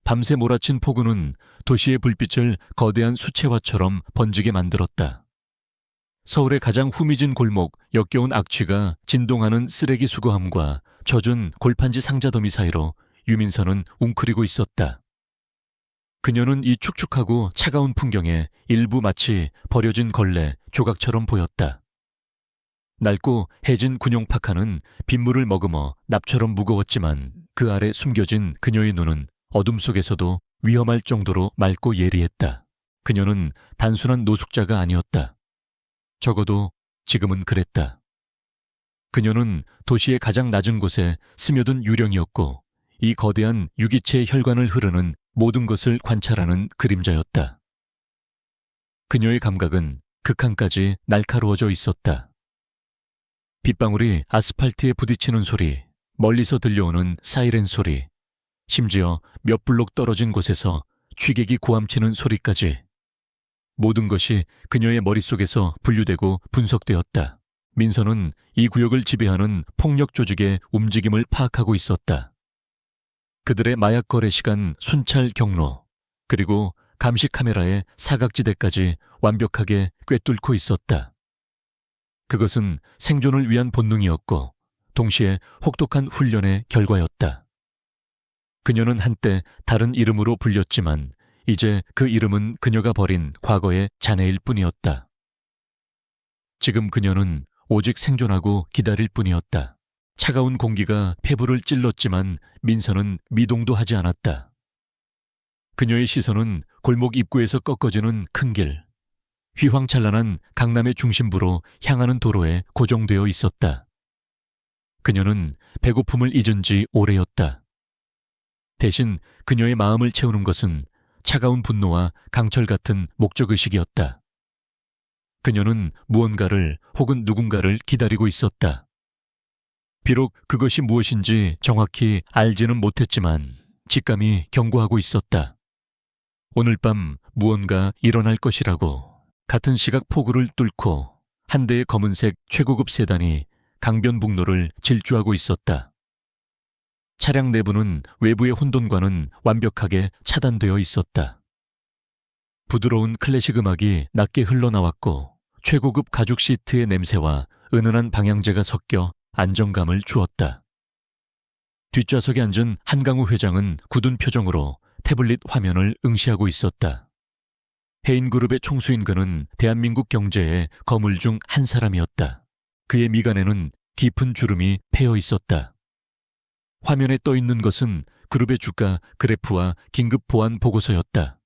밤새 몰아친 폭우는 도시의 불빛을 거대한 수채화처럼 번지게 만들었다. 서울의 가장 후미진 골목, 역겨운 악취가 진동하는 쓰레기 수거함과 젖은 골판지 상자 더미 사이로 유민선은 웅크리고 있었다. 그녀는 이 축축하고 차가운 풍경에 일부 마치 버려진 걸레, 조각처럼 보였다. 낡고 해진 군용파카는 빗물을 머금어 납처럼 무거웠지만 그 아래 숨겨진 그녀의 눈은 어둠 속에서도 위험할 정도로 맑고 예리했다. 그녀는 단순한 노숙자가 아니었다. 적어도 지금은 그랬다. 그녀는 도시의 가장 낮은 곳에 스며든 유령이었고 이 거대한 유기체의 혈관을 흐르는 모든 것을 관찰하는 그림자였다. 그녀의 감각은 극한까지 날카로워져 있었다. 빗방울이 아스팔트에 부딪히는 소리, 멀리서 들려오는 사이렌 소리, 심지어 몇 블록 떨어진 곳에서 취객이 고함치는 소리까지 모든 것이 그녀의 머릿속에서 분류되고 분석되었다. 민서는 이 구역을 지배하는 폭력 조직의 움직임을 파악하고 있었다. 그들의 마약 거래 시간 순찰 경로, 그리고 감시 카메라의 사각지대까지 완벽하게 꿰뚫고 있었다. 그것은 생존을 위한 본능이었고 동시에 혹독한 훈련의 결과였다. 그녀는 한때 다른 이름으로 불렸지만 이제 그 이름은 그녀가 버린 과거의 잔해일 뿐이었다. 지금 그녀는 오직 생존하고 기다릴 뿐이었다. 차가운 공기가 폐부를 찔렀지만 민서는 미동도 하지 않았다. 그녀의 시선은 골목 입구에서 꺾어지는 큰 길, 휘황찬란한 강남의 중심부로 향하는 도로에 고정되어 있었다. 그녀는 배고픔을 잊은 지 오래였다. 대신 그녀의 마음을 채우는 것은 차가운 분노와 강철 같은 목적의식이었다. 그녀는 무언가를 혹은 누군가를 기다리고 있었다. 비록 그것이 무엇인지 정확히 알지는 못했지만 직감이 경고하고 있었다. 오늘 밤 무언가 일어날 것이라고. 같은 시각 폭우를 뚫고 한 대의 검은색 최고급 세단이 강변북로를 질주하고 있었다. 차량 내부는 외부의 혼돈과는 완벽하게 차단되어 있었다. 부드러운 클래식 음악이 낮게 흘러나왔고 최고급 가죽 시트의 냄새와 은은한 방향제가 섞여 안정감을 주었다. 뒷좌석에 앉은 한강우 회장은 굳은 표정으로 태블릿 화면을 응시하고 있었다. 해인그룹의 총수인 그는 대한민국 경제의 거물 중 한 사람이었다. 그의 미간에는 깊은 주름이 패여 있었다. 화면에 떠 있는 것은 그룹의 주가 그래프와 긴급 보안 보고서였다.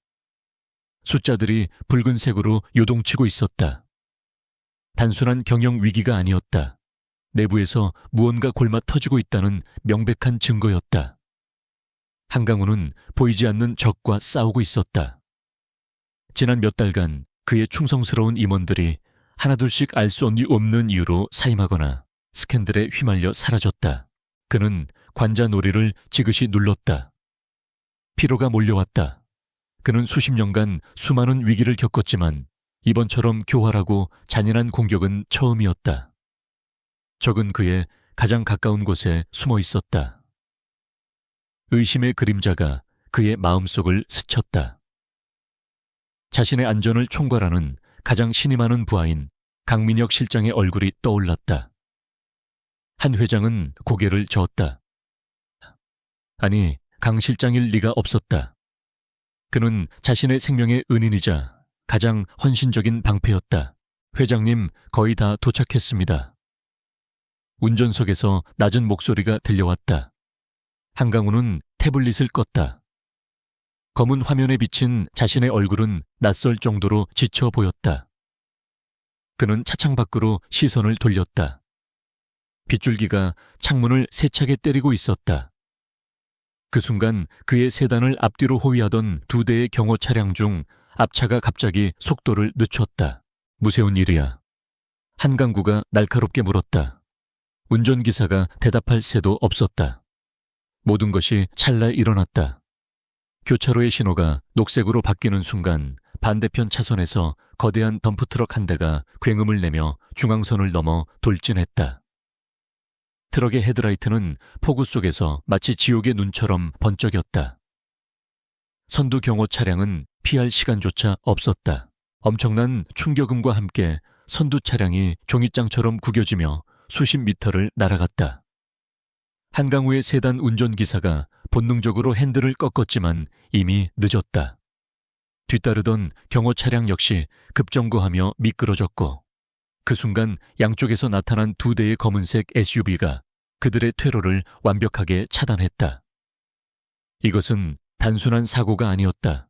숫자들이 붉은색으로 요동치고 있었다. 단순한 경영 위기가 아니었다. 내부에서 무언가 골마 터지고 있다는 명백한 증거였다. 한강우는 보이지 않는 적과 싸우고 있었다. 지난 몇 달간 그의 충성스러운 임원들이 하나둘씩 알 수 없는 이유로 사임하거나 스캔들에 휘말려 사라졌다. 그는 관자 놀이를 지그시 눌렀다. 피로가 몰려왔다. 그는 수십 년간 수많은 위기를 겪었지만 이번처럼 교활하고 잔인한 공격은 처음이었다. 적은 그의 가장 가까운 곳에 숨어 있었다. 의심의 그림자가 그의 마음속을 스쳤다. 자신의 안전을 총괄하는 가장 신임 많은 부하인 강민혁 실장의 얼굴이 떠올랐다. 한 회장은 고개를 저었다. 아니, 강 실장일 리가 없었다. 그는 자신의 생명의 은인이자 가장 헌신적인 방패였다. 회장님, 거의 다 도착했습니다. 운전석에서 낮은 목소리가 들려왔다. 한강우는 태블릿을 껐다. 검은 화면에 비친 자신의 얼굴은 낯설 정도로 지쳐 보였다. 그는 차창 밖으로 시선을 돌렸다. 빗줄기가 창문을 세차게 때리고 있었다. 그 순간 그의 세단을 앞뒤로 호위하던 두 대의 경호 차량 중 앞차가 갑자기 속도를 늦췄다. 무서운 일이야. 한강구가 날카롭게 물었다. 운전기사가 대답할 새도 없었다. 모든 것이 찰나에 일어났다. 교차로의 신호가 녹색으로 바뀌는 순간 반대편 차선에서 거대한 덤프트럭 한 대가 굉음을 내며 중앙선을 넘어 돌진했다. 트럭의 헤드라이트는 폭우 속에서 마치 지옥의 눈처럼 번쩍였다. 선두 경호 차량은 피할 시간조차 없었다. 엄청난 충격음과 함께 선두 차량이 종잇장처럼 구겨지며 수십 미터를 날아갔다. 한강우의 세단 운전기사가 본능적으로 핸들을 꺾었지만 이미 늦었다. 뒤따르던 경호 차량 역시 급정거하며 미끄러졌고 그 순간 양쪽에서 나타난 두 대의 검은색 SUV가 그들의 퇴로를 완벽하게 차단했다. 이것은 단순한 사고가 아니었다.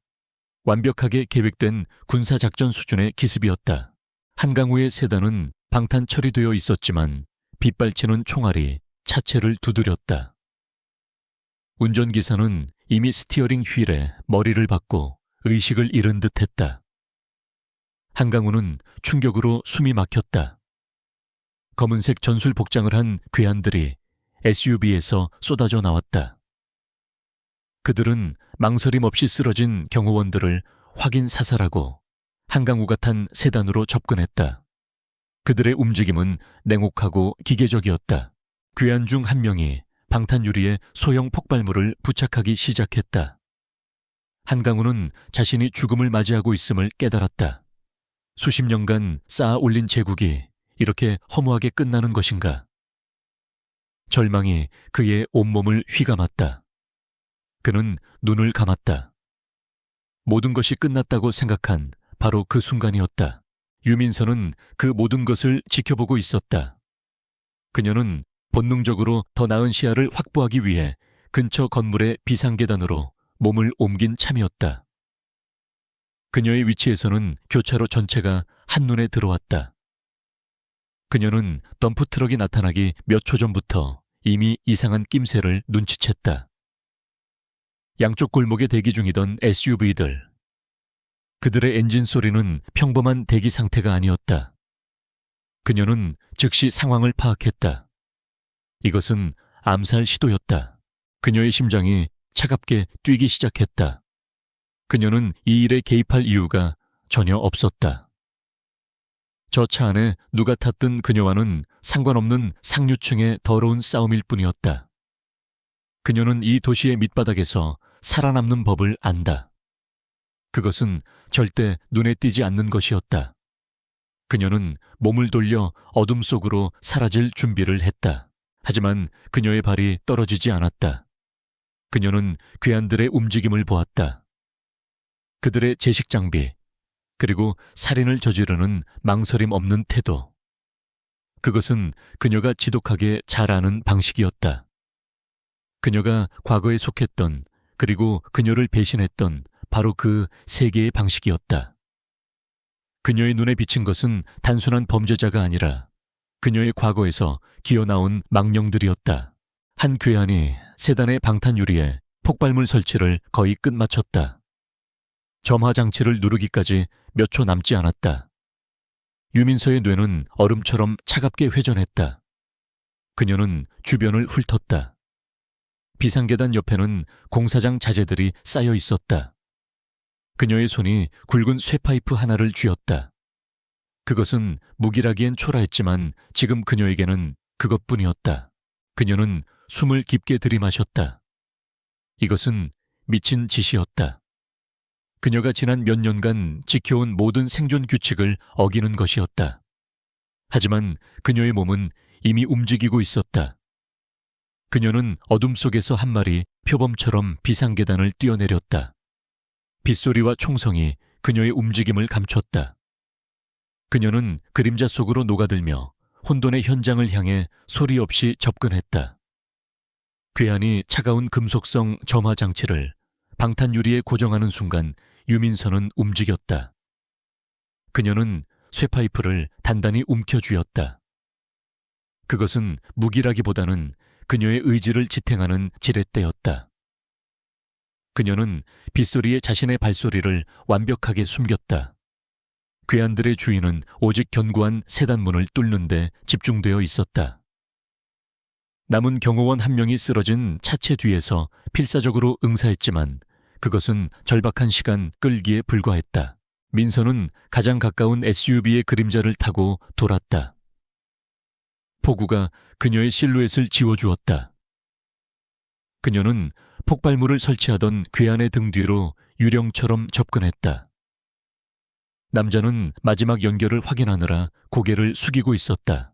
완벽하게 계획된 군사작전 수준의 기습이었다. 한강우의 세단은 방탄 처리되어 있었지만 빗발치는 총알이 차체를 두드렸다. 운전기사는 이미 스티어링 휠에 머리를 박고 의식을 잃은 듯했다. 한강우는 충격으로 숨이 막혔다. 검은색 전술 복장을 한 괴한들이 SUV에서 쏟아져 나왔다. 그들은 망설임 없이 쓰러진 경호원들을 확인 사살하고 한강우가 탄 세단으로 접근했다. 그들의 움직임은 냉혹하고 기계적이었다. 괴한 중 한 명이 방탄 유리에 소형 폭발물을 부착하기 시작했다. 한강우는 자신이 죽음을 맞이하고 있음을 깨달았다. 수십 년간 쌓아 올린 제국이 이렇게 허무하게 끝나는 것인가? 절망이 그의 온몸을 휘감았다. 그는 눈을 감았다. 모든 것이 끝났다고 생각한 바로 그 순간이었다. 유민선은 그 모든 것을 지켜보고 있었다. 그녀는 본능적으로 더 나은 시야를 확보하기 위해 근처 건물의 비상계단으로 몸을 옮긴 참이었다. 그녀의 위치에서는 교차로 전체가 한눈에 들어왔다. 그녀는 덤프트럭이 나타나기 몇 초 전부터 이미 이상한 낌새를 눈치챘다. 양쪽 골목에 대기 중이던 SUV들. 그들의 엔진 소리는 평범한 대기 상태가 아니었다. 그녀는 즉시 상황을 파악했다. 이것은 암살 시도였다. 그녀의 심장이 차갑게 뛰기 시작했다. 그녀는 이 일에 개입할 이유가 전혀 없었다. 저 차 안에 누가 탔든 그녀와는 상관없는 상류층의 더러운 싸움일 뿐이었다. 그녀는 이 도시의 밑바닥에서 살아남는 법을 안다. 그것은 절대 눈에 띄지 않는 것이었다. 그녀는 몸을 돌려 어둠 속으로 사라질 준비를 했다. 하지만 그녀의 발이 떨어지지 않았다. 그녀는 괴한들의 움직임을 보았다. 그들의 제식 장비, 그리고 살인을 저지르는 망설임 없는 태도. 그것은 그녀가 지독하게 잘 아는 방식이었다. 그녀가 과거에 속했던, 그리고 그녀를 배신했던 바로 그 세계의 방식이었다. 그녀의 눈에 비친 것은 단순한 범죄자가 아니라 그녀의 과거에서 기어나온 망령들이었다. 한 괴한이 세단의 방탄 유리에 폭발물 설치를 거의 끝마쳤다. 점화 장치를 누르기까지 몇 초 남지 않았다. 유민서의 뇌는 얼음처럼 차갑게 회전했다. 그녀는 주변을 훑었다. 비상계단 옆에는 공사장 자재들이 쌓여 있었다. 그녀의 손이 굵은 쇠파이프 하나를 쥐었다. 그것은 무기라기엔 초라했지만 지금 그녀에게는 그것뿐이었다. 그녀는 숨을 깊게 들이마셨다. 이것은 미친 짓이었다. 그녀가 지난 몇 년간 지켜온 모든 생존 규칙을 어기는 것이었다. 하지만 그녀의 몸은 이미 움직이고 있었다. 그녀는 어둠 속에서 한 마리 표범처럼 비상계단을 뛰어내렸다. 빗소리와 총성이 그녀의 움직임을 감췄다. 그녀는 그림자 속으로 녹아들며 혼돈의 현장을 향해 소리 없이 접근했다. 괴한이 차가운 금속성 점화 장치를 방탄 유리에 고정하는 순간 유민선은 움직였다. 그녀는 쇠파이프를 단단히 움켜쥐었다. 그것은 무기라기보다는 그녀의 의지를 지탱하는 지렛대였다. 그녀는 빗소리에 자신의 발소리를 완벽하게 숨겼다. 괴한들의 주인은 오직 견고한 세단문을 뚫는 데 집중되어 있었다. 남은 경호원 한 명이 쓰러진 차체 뒤에서 필사적으로 응사했지만 그것은 절박한 시간 끌기에 불과했다. 민서는 가장 가까운 SUV의 그림자를 타고 돌았다. 폭우가 그녀의 실루엣을 지워주었다. 그녀는 폭발물을 설치하던 괴한의 등 뒤로 유령처럼 접근했다. 남자는 마지막 연결을 확인하느라 고개를 숙이고 있었다.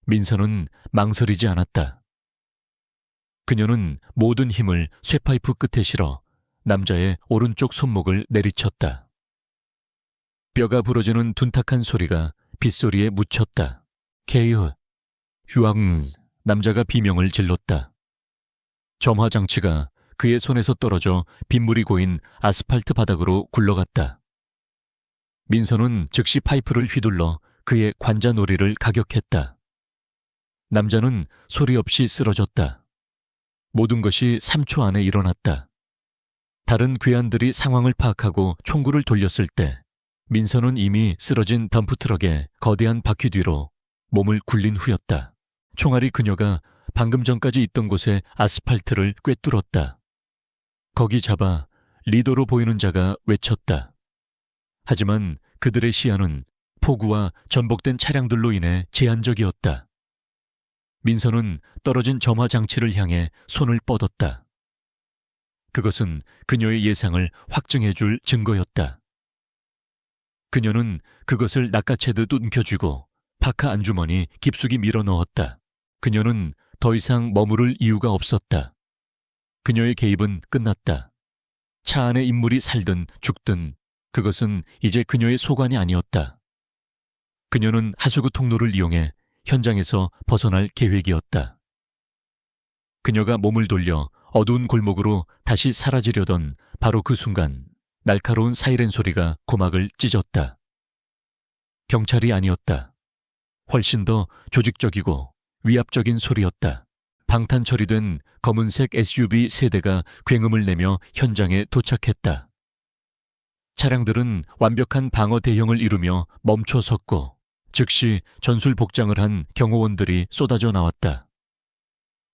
민서는 망설이지 않았다. 그녀는 모든 힘을 쇠파이프 끝에 실어 남자의 오른쪽 손목을 내리쳤다. 뼈가 부러지는 둔탁한 소리가 빗소리에 묻혔다. 케이흐, 휴왕, 남자가 비명을 질렀다. 점화장치가 그의 손에서 떨어져 빗물이 고인 아스팔트 바닥으로 굴러갔다. 민서는 즉시 파이프를 휘둘러 그의 관자놀이를 가격했다. 남자는 소리 없이 쓰러졌다. 모든 것이 3초 안에 일어났다. 다른 괴한들이 상황을 파악하고 총구를 돌렸을 때 민서는 이미 쓰러진 덤프트럭의 거대한 바퀴 뒤로 몸을 굴린 후였다. 총알이 그녀가 방금 전까지 있던 곳의 아스팔트를 꿰뚫었다. 거기 잡아 리더로 보이는 자가 외쳤다. 하지만 그들의 시야는 폭우와 전복된 차량들로 인해 제한적이었다. 민서는 떨어진 점화 장치를 향해 손을 뻗었다. 그것은 그녀의 예상을 확증해줄 증거였다. 그녀는 그것을 낚아채듯 움켜쥐고 파카 안주머니 깊숙이 밀어 넣었다. 그녀는 더 이상 머무를 이유가 없었다. 그녀의 개입은 끝났다. 차 안에 인물이 살든 죽든 그것은 이제 그녀의 소관이 아니었다. 그녀는 하수구 통로를 이용해 현장에서 벗어날 계획이었다. 그녀가 몸을 돌려 어두운 골목으로 다시 사라지려던 바로 그 순간 날카로운 사이렌 소리가 고막을 찢었다. 경찰이 아니었다. 훨씬 더 조직적이고 위압적인 소리였다. 방탄 처리된 검은색 SUV 3대가 굉음을 내며 현장에 도착했다. 차량들은 완벽한 방어 대형을 이루며 멈춰 섰고 즉시 전술 복장을 한 경호원들이 쏟아져 나왔다.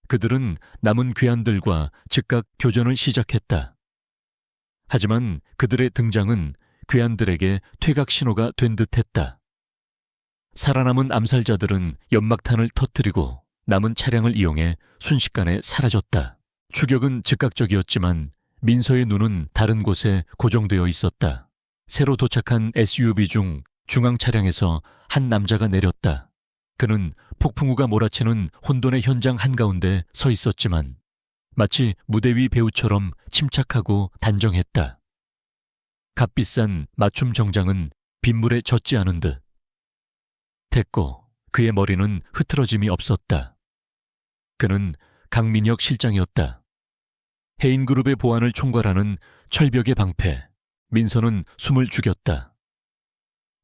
그들은 남은 괴한들과 즉각 교전을 시작했다. 하지만 그들의 등장은 괴한들에게 퇴각 신호가 된 듯했다. 살아남은 암살자들은 연막탄을 터뜨리고 남은 차량을 이용해 순식간에 사라졌다. 추격은 즉각적이었지만 민서의 눈은 다른 곳에 고정되어 있었다. 새로 도착한 SUV 중 중앙 차량에서 한 남자가 내렸다. 그는 폭풍우가 몰아치는 혼돈의 현장 한가운데 서 있었지만 마치 무대 위 배우처럼 침착하고 단정했다. 값비싼 맞춤 정장은 빗물에 젖지 않은 듯. 됐고 그의 머리는 흐트러짐이 없었다. 그는 강민혁 실장이었다. 해인그룹의 보안을 총괄하는 철벽의 방패. 민서는 숨을 죽였다.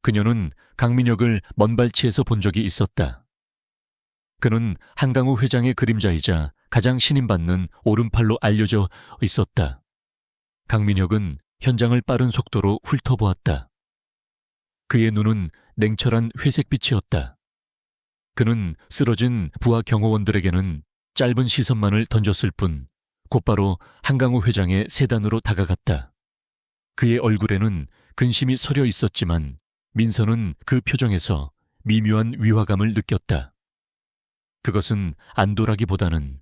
그녀는 강민혁을 먼발치에서 본 적이 있었다. 그는 한강우 회장의 그림자이자 가장 신임받는 오른팔로 알려져 있었다. 강민혁은 현장을 빠른 속도로 훑어보았다. 그의 눈은 냉철한 회색빛이었다. 그는 쓰러진 부하 경호원들에게는 짧은 시선만을 던졌을 뿐 곧바로 한강우 회장의 세단으로 다가갔다. 그의 얼굴에는 근심이 서려 있었지만 민서는 그 표정에서 미묘한 위화감을 느꼈다. 그것은 안도라기보다는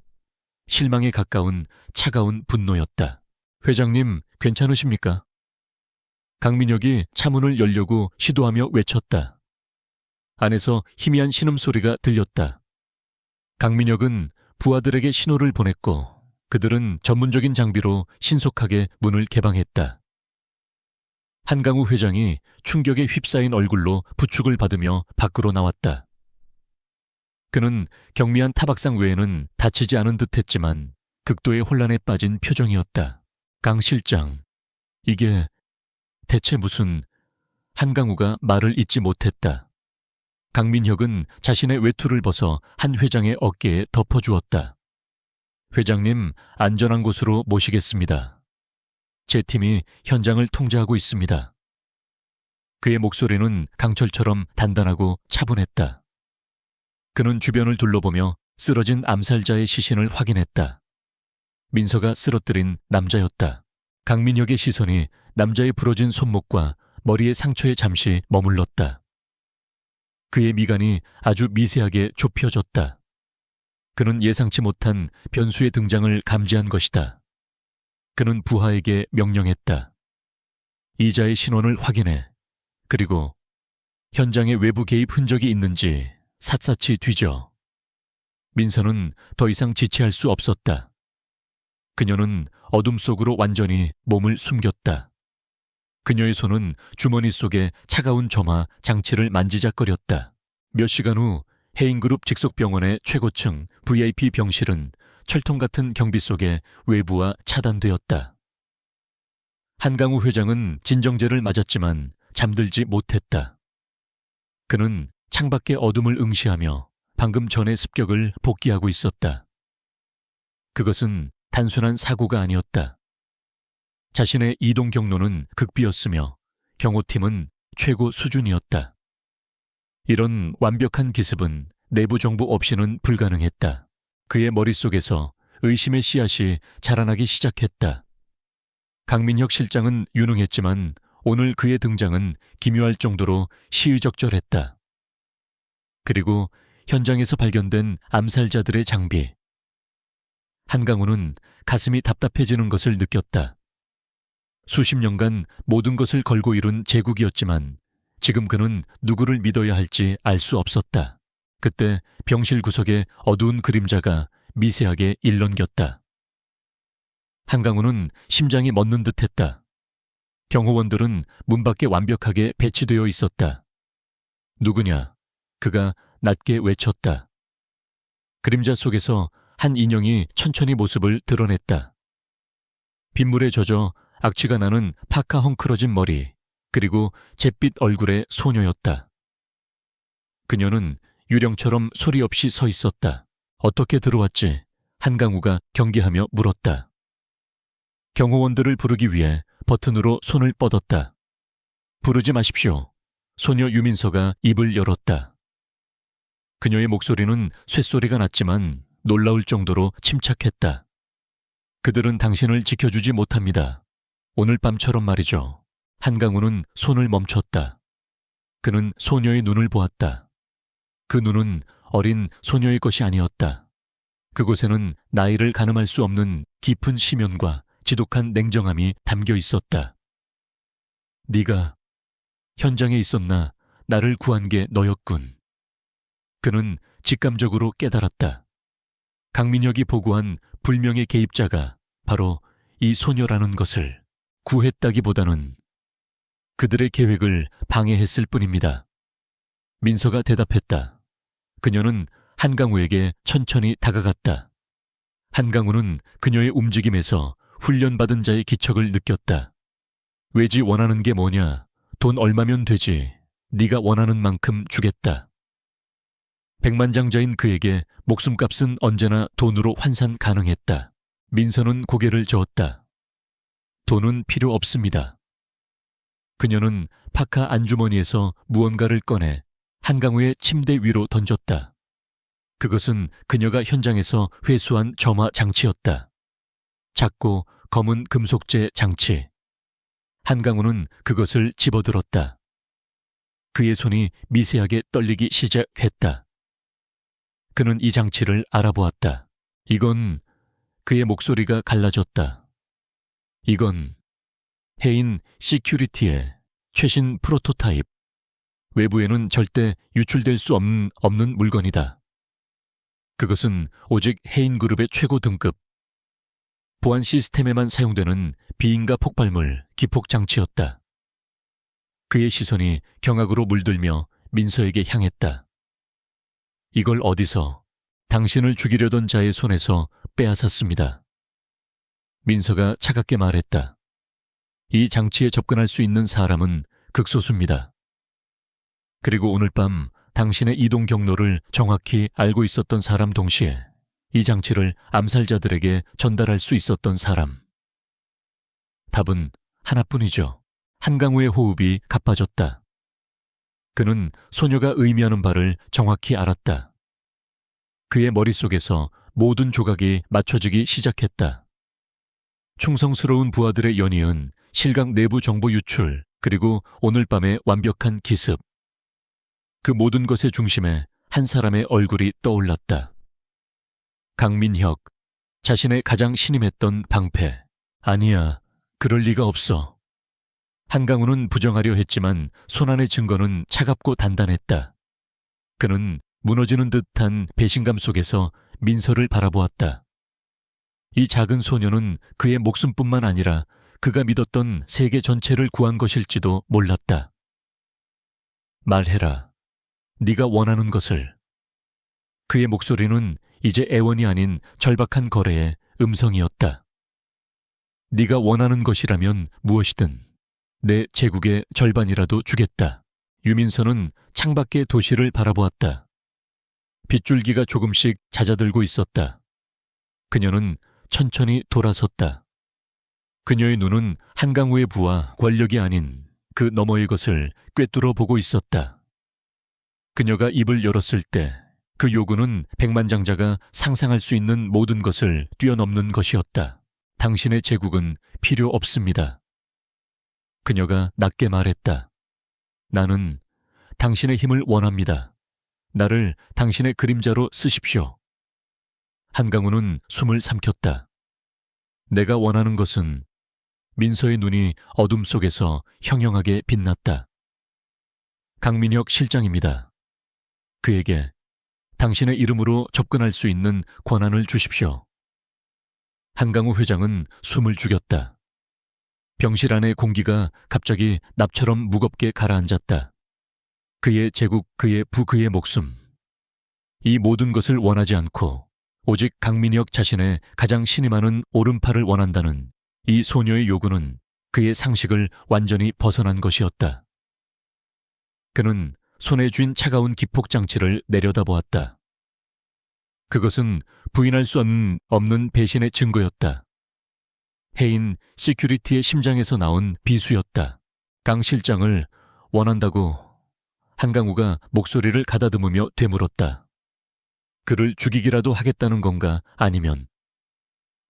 실망에 가까운 차가운 분노였다. 회장님, 괜찮으십니까? 강민혁이 차문을 열려고 시도하며 외쳤다. 안에서 희미한 신음소리가 들렸다. 강민혁은 부하들에게 신호를 보냈고 그들은 전문적인 장비로 신속하게 문을 개방했다. 한강우 회장이 충격에 휩싸인 얼굴로 부축을 받으며 밖으로 나왔다. 그는 경미한 타박상 외에는 다치지 않은 듯했지만 극도의 혼란에 빠진 표정이었다. 강 실장, 이게 대체 무슨... 한강우가 말을 잇지 못했다. 강민혁은 자신의 외투를 벗어 한 회장의 어깨에 덮어주었다. 회장님, 안전한 곳으로 모시겠습니다. 제 팀이 현장을 통제하고 있습니다. 그의 목소리는 강철처럼 단단하고 차분했다. 그는 주변을 둘러보며 쓰러진 암살자의 시신을 확인했다. 민서가 쓰러뜨린 남자였다. 강민혁의 시선이 남자의 부러진 손목과 머리의 상처에 잠시 머물렀다. 그의 미간이 아주 미세하게 좁혀졌다. 그는 예상치 못한 변수의 등장을 감지한 것이다. 그는 부하에게 명령했다. 이자의 신원을 확인해. 그리고 현장에 외부 개입 흔적이 있는지 샅샅이 뒤져. 민서는 더 이상 지체할 수 없었다. 그녀는 어둠 속으로 완전히 몸을 숨겼다. 그녀의 손은 주머니 속에 차가운 점화 장치를 만지작거렸다. 몇 시간 후 해인그룹 직속병원의 최고층 VIP 병실은 철통 같은 경비 속에 외부와 차단되었다. 한강우 회장은 진정제를 맞았지만 잠들지 못했다. 그는 창밖의 어둠을 응시하며 방금 전의 습격을 복기하고 있었다. 그것은 단순한 사고가 아니었다. 자신의 이동 경로는 극비였으며 경호팀은 최고 수준이었다. 이런 완벽한 기습은 내부 정보 없이는 불가능했다. 그의 머릿속에서 의심의 씨앗이 자라나기 시작했다. 강민혁 실장은 유능했지만 오늘 그의 등장은 기묘할 정도로 시의적절했다. 그리고 현장에서 발견된 암살자들의 장비. 한강우는 가슴이 답답해지는 것을 느꼈다. 수십 년간 모든 것을 걸고 이룬 제국이었지만 지금 그는 누구를 믿어야 할지 알 수 없었다. 그때 병실 구석에 어두운 그림자가 미세하게 일렁겼다. 한강우는 심장이 멎는 듯했다. 경호원들은 문 밖에 완벽하게 배치되어 있었다. 누구냐? 그가 낮게 외쳤다. 그림자 속에서 한 인형이 천천히 모습을 드러냈다. 빗물에 젖어 악취가 나는 파카 헝클어진 머리, 그리고 잿빛 얼굴의 소녀였다. 그녀는 유령처럼 소리 없이 서 있었다. 어떻게 들어왔지? 한강우가 경계하며 물었다. 경호원들을 부르기 위해 버튼으로 손을 뻗었다. 부르지 마십시오. 소녀 유민서가 입을 열었다. 그녀의 목소리는 쇳소리가 났지만 놀라울 정도로 침착했다. 그들은 당신을 지켜주지 못합니다. 오늘 밤처럼 말이죠. 한강우는 손을 멈췄다. 그는 소녀의 눈을 보았다. 그 눈은 어린 소녀의 것이 아니었다. 그곳에는 나이를 가늠할 수 없는 깊은 심연과 지독한 냉정함이 담겨 있었다. 네가 현장에 있었나 나를 구한 게 너였군. 그는 직감적으로 깨달았다. 강민혁이 보고한 불명의 개입자가 바로 이 소녀라는 것을 구했다기보다는 그들의 계획을 방해했을 뿐입니다. 민서가 대답했다. 그녀는 한강우에게 천천히 다가갔다. 한강우는 그녀의 움직임에서 훈련받은 자의 기척을 느꼈다. 외지 원하는 게 뭐냐? 돈 얼마면 되지. 네가 원하는 만큼 주겠다. 백만장자인 그에게 목숨값은 언제나 돈으로 환산 가능했다. 민서는 고개를 저었다. 돈은 필요 없습니다. 그녀는 파카 안주머니에서 무언가를 꺼내 한강우의 침대 위로 던졌다. 그것은 그녀가 현장에서 회수한 점화 장치였다. 작고 검은 금속재 장치. 한강우는 그것을 집어들었다. 그의 손이 미세하게 떨리기 시작했다. 그는 이 장치를 알아보았다. 이건 그의 목소리가 갈라졌다. 이건 해인 시큐리티의 최신 프로토타입. 외부에는 절대 유출될 수 없는 물건이다. 그것은 오직 해인그룹의 최고 등급. 보안 시스템에만 사용되는 비인가 폭발물 기폭 장치였다. 그의 시선이 경악으로 물들며 민서에게 향했다. 이걸 어디서? 당신을 죽이려던 자의 손에서 빼앗았습니다. 민서가 차갑게 말했다. 이 장치에 접근할 수 있는 사람은 극소수입니다. 그리고 오늘 밤 당신의 이동 경로를 정확히 알고 있었던 사람 동시에 이 장치를 암살자들에게 전달할 수 있었던 사람. 답은 하나뿐이죠. 한강우의 호흡이 가빠졌다. 그는 소녀가 의미하는 바를 정확히 알았다. 그의 머릿속에서 모든 조각이 맞춰지기 시작했다. 충성스러운 부하들의 연이은 실각 내부 정보 유출, 그리고 오늘 밤의 완벽한 기습. 그 모든 것의 중심에 한 사람의 얼굴이 떠올랐다. 강민혁, 자신의 가장 신임했던 방패, 아니야. 그럴 리가 없어. 한강우는 부정하려 했지만 손안의 증거는 차갑고 단단했다. 그는 무너지는 듯한 배신감 속에서 민서를 바라보았다. 이 작은 소녀는 그의 목숨뿐만 아니라 그가 믿었던 세계 전체를 구한 것일지도 몰랐다. 말해라. 네가 원하는 것을. 그의 목소리는 이제 애원이 아닌 절박한 거래의 음성이었다. 네가 원하는 것이라면 무엇이든 내 제국의 절반이라도 주겠다. 유민서는 창밖의 도시를 바라보았다. 빗줄기가 조금씩 잦아들고 있었다. 그녀는 천천히 돌아섰다. 그녀의 눈은 한강우의 부와 권력이 아닌 그 너머의 것을 꿰뚫어 보고 있었다. 그녀가 입을 열었을 때 그 요구는 백만장자가 상상할 수 있는 모든 것을 뛰어넘는 것이었다. 당신의 제국은 필요 없습니다. 그녀가 낮게 말했다. 나는 당신의 힘을 원합니다. 나를 당신의 그림자로 쓰십시오. 한강우는 숨을 삼켰다. 내가 원하는 것은. 민서의 눈이 어둠 속에서 형형하게 빛났다. 강민혁 실장입니다. 그에게 당신의 이름으로 접근할 수 있는 권한을 주십시오. 한강우 회장은 숨을 죽였다. 병실 안의 공기가 갑자기 납처럼 무겁게 가라앉았다. 그의 제국, 그의 부, 그의 목숨. 이 모든 것을 원하지 않고 오직 강민혁 자신의 가장 신이 많은 오른팔을 원한다는 이 소녀의 요구는 그의 상식을 완전히 벗어난 것이었다. 그는 손에 쥔 차가운 기폭장치를 내려다보았다. 그것은 부인할 수 없는 배신의 증거였다. 해인 시큐리티의 심장에서 나온 비수였다. 강 실장을 원한다고. 한강우가 목소리를 가다듬으며 되물었다. 그를 죽이기라도 하겠다는 건가 아니면.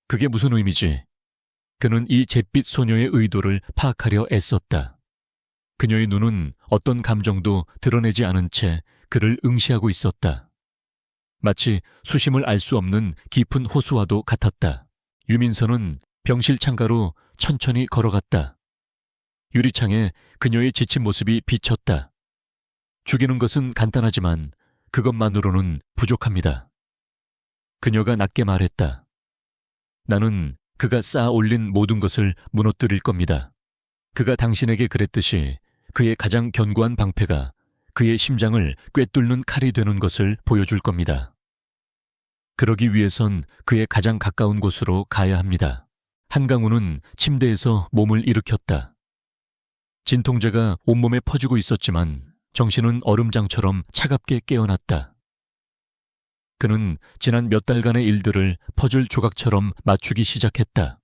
그게 무슨 의미지? 그는 이 잿빛 소녀의 의도를 파악하려 애썼다. 그녀의 눈은 어떤 감정도 드러내지 않은 채 그를 응시하고 있었다. 마치 수심을 알 수 없는 깊은 호수와도 같았다. 유민서는 병실 창가로 천천히 걸어갔다. 유리창에 그녀의 지친 모습이 비쳤다. 죽이는 것은 간단하지만 그것만으로는 부족합니다. 그녀가 낮게 말했다. 나는 그가 쌓아 올린 모든 것을 무너뜨릴 겁니다. 그가 당신에게 그랬듯이 그의 가장 견고한 방패가 그의 심장을 꿰뚫는 칼이 되는 것을 보여줄 겁니다. 그러기 위해선 그의 가장 가까운 곳으로 가야 합니다. 한강우는 침대에서 몸을 일으켰다. 진통제가 온몸에 퍼지고 있었지만 정신은 얼음장처럼 차갑게 깨어났다. 그는 지난 몇 달간의 일들을 퍼즐 조각처럼 맞추기 시작했다.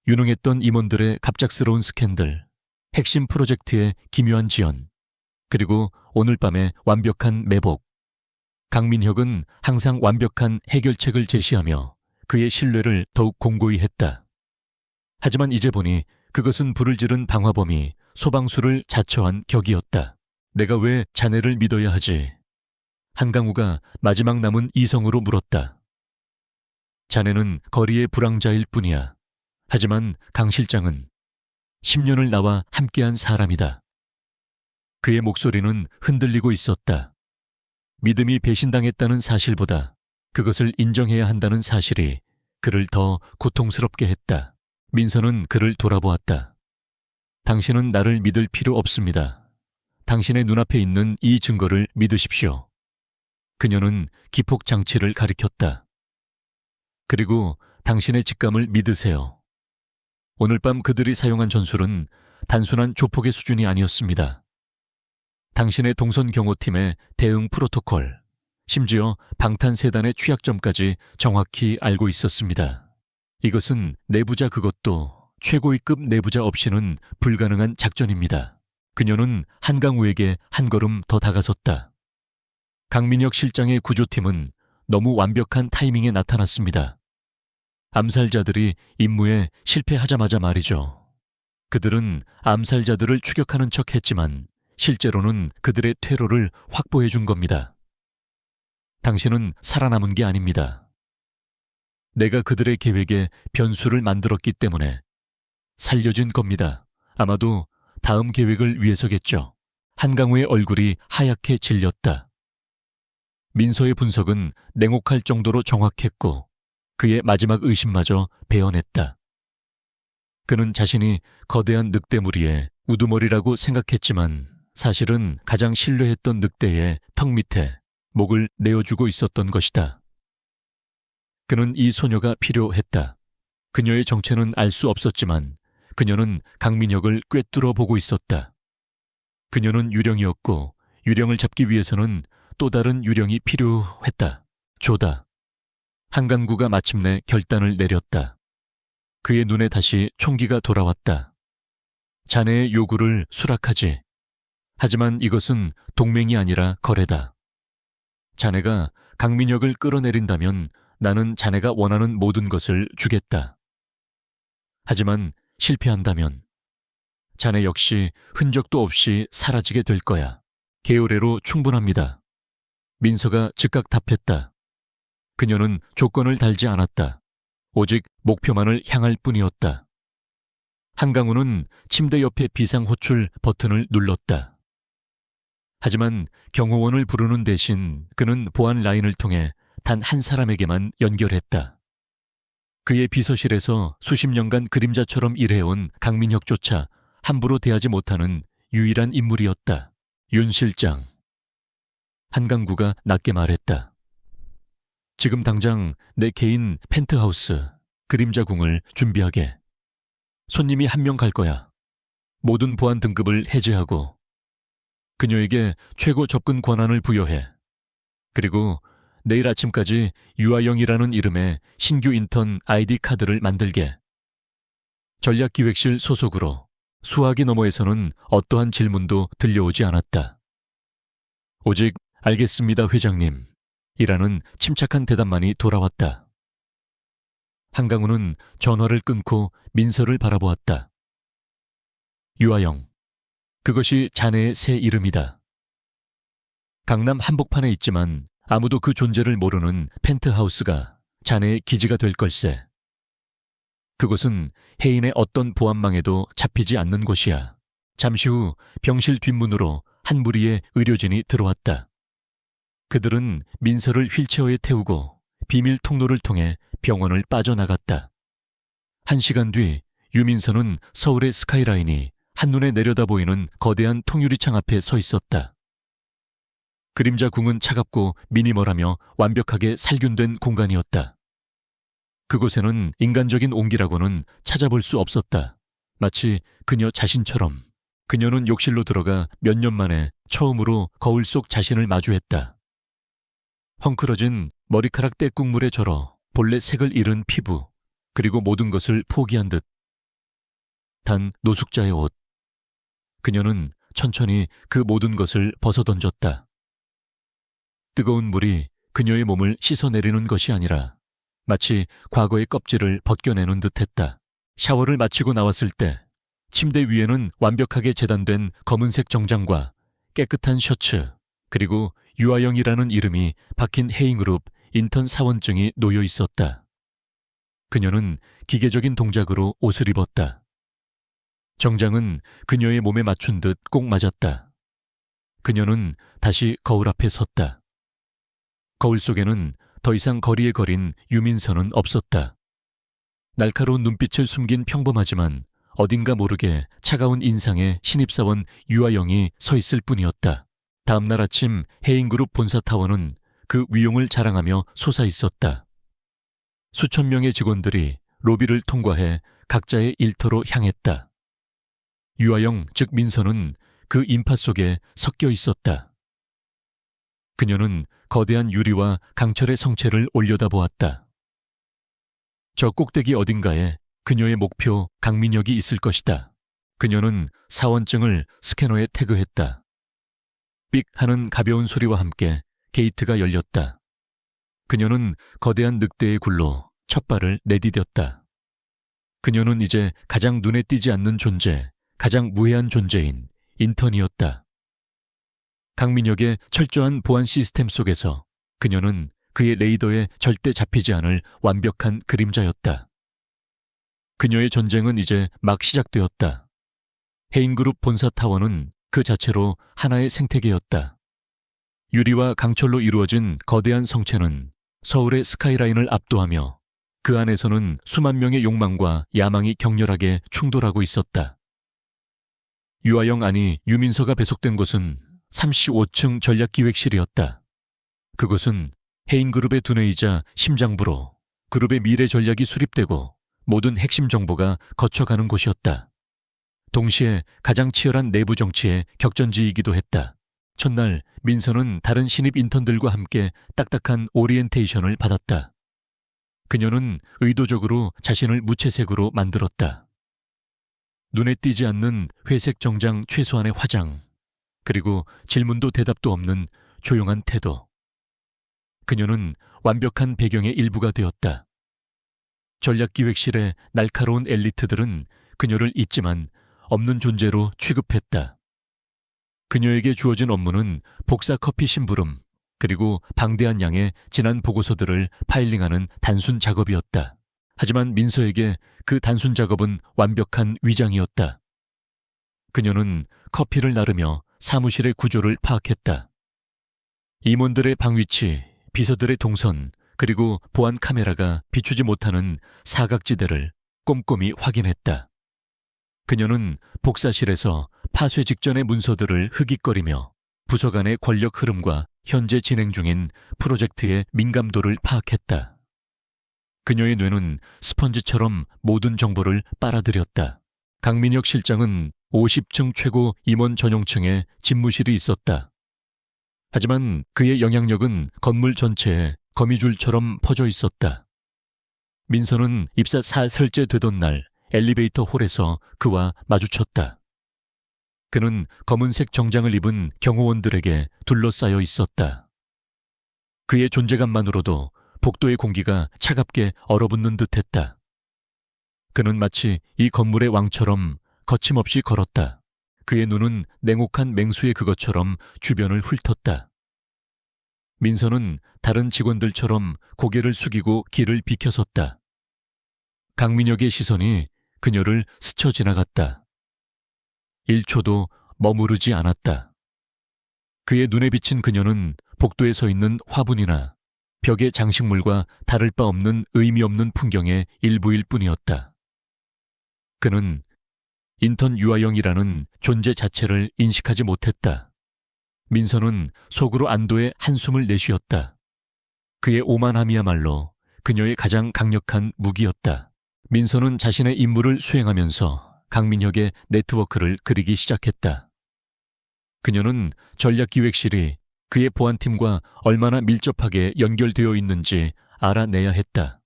유능했던 임원들의 갑작스러운 스캔들, 핵심 프로젝트의 기묘한 지연, 그리고 오늘 밤의 완벽한 매복. 강민혁은 항상 완벽한 해결책을 제시하며 그의 신뢰를 더욱 공고히 했다. 하지만 이제 보니 그것은 불을 지른 방화범이 소방수를 자처한 격이었다. 내가 왜 자네를 믿어야 하지? 한강우가 마지막 남은 이성으로 물었다. 자네는 거리의 불황자일 뿐이야. 하지만 강 실장은 10년을 나와 함께한 사람이다. 그의 목소리는 흔들리고 있었다. 믿음이 배신당했다는 사실보다 그것을 인정해야 한다는 사실이 그를 더 고통스럽게 했다. 민서는 그를 돌아보았다. 당신은 나를 믿을 필요 없습니다. 당신의 눈앞에 있는 이 증거를 믿으십시오. 그녀는 기폭장치를 가리켰다. 그리고 당신의 직감을 믿으세요. 오늘 밤 그들이 사용한 전술은 단순한 조폭의 수준이 아니었습니다. 당신의 동선 경호팀의 대응 프로토콜, 심지어 방탄세단의 취약점까지 정확히 알고 있었습니다. 이것은 내부자 그것도 최고위급 내부자 없이는 불가능한 작전입니다. 그녀는 한강우에게 한 걸음 더 다가섰다. 강민혁 실장의 구조팀은 너무 완벽한 타이밍에 나타났습니다. 암살자들이 임무에 실패하자마자 말이죠. 그들은 암살자들을 추격하는 척 했지만 실제로는 그들의 퇴로를 확보해 준 겁니다. 당신은 살아남은 게 아닙니다. 내가 그들의 계획에 변수를 만들었기 때문에 살려진 겁니다. 아마도 다음 계획을 위해서겠죠. 한강우의 얼굴이 하얗게 질렸다. 민서의 분석은 냉혹할 정도로 정확했고 그의 마지막 의심마저 베어냈다. 그는 자신이 거대한 늑대 무리의 우두머리라고 생각했지만 사실은 가장 신뢰했던 늑대의 턱 밑에 목을 내어주고 있었던 것이다. 그는 이 소녀가 필요했다. 그녀의 정체는 알 수 없었지만 그녀는 강민혁을 꿰뚫어 보고 있었다. 그녀는 유령이었고 유령을 잡기 위해서는 또 다른 유령이 필요했다. 조다. 한강구가 마침내 결단을 내렸다. 그의 눈에 다시 총기가 돌아왔다. 자네의 요구를 수락하지. 하지만 이것은 동맹이 아니라 거래다. 자네가 강민혁을 끌어내린다면 나는 자네가 원하는 모든 것을 주겠다. 하지만 실패한다면 자네 역시 흔적도 없이 사라지게 될 거야. 계오래로 충분합니다. 민서가 즉각 답했다. 그녀는 조건을 달지 않았다. 오직 목표만을 향할 뿐이었다. 한강우는 침대 옆에 비상호출 버튼을 눌렀다. 하지만 경호원을 부르는 대신 그는 보안 라인을 통해 단 한 사람에게만 연결했다. 그의 비서실에서 수십 년간 그림자처럼 일해온 강민혁조차 함부로 대하지 못하는 유일한 인물이었다. 윤 실장. 한강구가 낮게 말했다. 지금 당장 내 개인 펜트하우스 그림자궁을 준비하게. 손님이 한 명 갈 거야. 모든 보안 등급을 해제하고 그녀에게 최고 접근 권한을 부여해. 그리고 내일 아침까지 유아영이라는 이름의 신규 인턴 아이디 카드를 만들게. 전략기획실 소속으로 수화기 너머에서는 어떠한 질문도 들려오지 않았다. 오직 알겠습니다, 회장님. 이라는 침착한 대답만이 돌아왔다. 한강우는 전화를 끊고 민서를 바라보았다. 유아영, 그것이 자네의 새 이름이다. 강남 한복판에 있지만 아무도 그 존재를 모르는 펜트하우스가 자네의 기지가 될 걸세. 그곳은 해인의 어떤 보안망에도 잡히지 않는 곳이야. 잠시 후 병실 뒷문으로 한 무리의 의료진이 들어왔다. 그들은 민서를 휠체어에 태우고 비밀 통로를 통해 병원을 빠져나갔다. 1시간 뒤 유민서는 서울의 스카이라인이 한눈에 내려다 보이는 거대한 통유리창 앞에 서 있었다. 그림자궁은 차갑고 미니멀하며 완벽하게 살균된 공간이었다. 그곳에는 인간적인 온기라고는 찾아볼 수 없었다. 마치 그녀 자신처럼. 그녀는 욕실로 들어가 몇 년 만에 처음으로 거울 속 자신을 마주했다. 헝클어진 머리카락 떼국물에 절어 본래 색을 잃은 피부, 그리고 모든 것을 포기한 듯. 단 노숙자의 옷. 그녀는 천천히 그 모든 것을 벗어던졌다. 뜨거운 물이 그녀의 몸을 씻어내리는 것이 아니라 마치 과거의 껍질을 벗겨내는 듯했다. 샤워를 마치고 나왔을 때 침대 위에는 완벽하게 재단된 검은색 정장과 깨끗한 셔츠, 그리고 유아영이라는 이름이 박힌 해잉그룹 인턴 사원증이 놓여 있었다. 그녀는 기계적인 동작으로 옷을 입었다. 정장은 그녀의 몸에 맞춘 듯 꼭 맞았다. 그녀는 다시 거울 앞에 섰다. 거울 속에는 더 이상 거리에 거린 유민서는 없었다. 날카로운 눈빛을 숨긴 평범하지만 어딘가 모르게 차가운 인상의 신입사원 유아영이 서 있을 뿐이었다. 다음날 아침 해인그룹 본사타워는 그 위용을 자랑하며 솟아있었다. 수천 명의 직원들이 로비를 통과해 각자의 일터로 향했다. 유아영 즉 민서는 그 인파 속에 섞여 있었다. 그녀는 거대한 유리와 강철의 성체를 올려다보았다. 저 꼭대기 어딘가에 그녀의 목표 강민혁이 있을 것이다. 그녀는 사원증을 스캐너에 태그했다. 삑 하는 가벼운 소리와 함께 게이트가 열렸다. 그녀는 거대한 늑대의 굴로 첫 발을 내디뎠다. 그녀는 이제 가장 눈에 띄지 않는 존재, 가장 무해한 존재인 인턴이었다. 강민혁의 철저한 보안 시스템 속에서 그녀는 그의 레이더에 절대 잡히지 않을 완벽한 그림자였다. 그녀의 전쟁은 이제 막 시작되었다. 해인그룹 본사 타워는 그 자체로 하나의 생태계였다. 유리와 강철로 이루어진 거대한 성체는 서울의 스카이라인을 압도하며 그 안에서는 수만 명의 욕망과 야망이 격렬하게 충돌하고 있었다. 유아영 안이 유민서가 배속된 곳은 35층 전략기획실이었다. 그곳은 해인그룹의 두뇌이자 심장부로 그룹의 미래 전략이 수립되고 모든 핵심 정보가 거쳐가는 곳이었다. 동시에 가장 치열한 내부 정치의 격전지이기도 했다. 첫날 민서는 다른 신입 인턴들과 함께 딱딱한 오리엔테이션을 받았다. 그녀는 의도적으로 자신을 무채색으로 만들었다. 눈에 띄지 않는 회색 정장 최소한의 화장, 그리고 질문도 대답도 없는 조용한 태도. 그녀는 완벽한 배경의 일부가 되었다. 전략기획실의 날카로운 엘리트들은 그녀를 잊지만 없는 존재로 취급했다. 그녀에게 주어진 업무는 복사 커피 심부름, 그리고 방대한 양의 지난 보고서들을 파일링하는 단순 작업이었다. 하지만 민서에게 그 단순 작업은 완벽한 위장이었다. 그녀는 커피를 나르며 사무실의 구조를 파악했다. 임원들의 방위치, 비서들의 동선, 그리고 보안 카메라가 비추지 못하는 사각지대를 꼼꼼히 확인했다. 그녀는 복사실에서 파쇄 직전의 문서들을 흑익거리며 부서 간의 권력 흐름과 현재 진행 중인 프로젝트의 민감도를 파악했다. 그녀의 뇌는 스펀지처럼 모든 정보를 빨아들였다. 강민혁 실장은 50층 최고 임원 전용층에 집무실이 있었다. 하지만 그의 영향력은 건물 전체에 거미줄처럼 퍼져 있었다. 민서는 입사 사흘째 되던 날 엘리베이터 홀에서 그와 마주쳤다. 그는 검은색 정장을 입은 경호원들에게 둘러싸여 있었다. 그의 존재감만으로도 복도의 공기가 차갑게 얼어붙는 듯했다. 그는 마치 이 건물의 왕처럼 거침없이 걸었다. 그의 눈은 냉혹한 맹수의 그것처럼 주변을 훑었다. 민서는 다른 직원들처럼 고개를 숙이고 길을 비켜섰다. 강민혁의 시선이 그녀를 스쳐 지나갔다. 1초도 머무르지 않았다. 그의 눈에 비친 그녀는 복도에 서 있는 화분이나 벽의 장식물과 다를 바 없는 의미 없는 풍경의 일부일 뿐이었다. 그는 인턴 유아영이라는 존재 자체를 인식하지 못했다. 민서는 속으로 안도의 한숨을 내쉬었다. 그의 오만함이야말로 그녀의 가장 강력한 무기였다. 민서는 자신의 임무를 수행하면서 강민혁의 네트워크를 그리기 시작했다. 그녀는 전략기획실이 그의 보안팀과 얼마나 밀접하게 연결되어 있는지 알아내야 했다.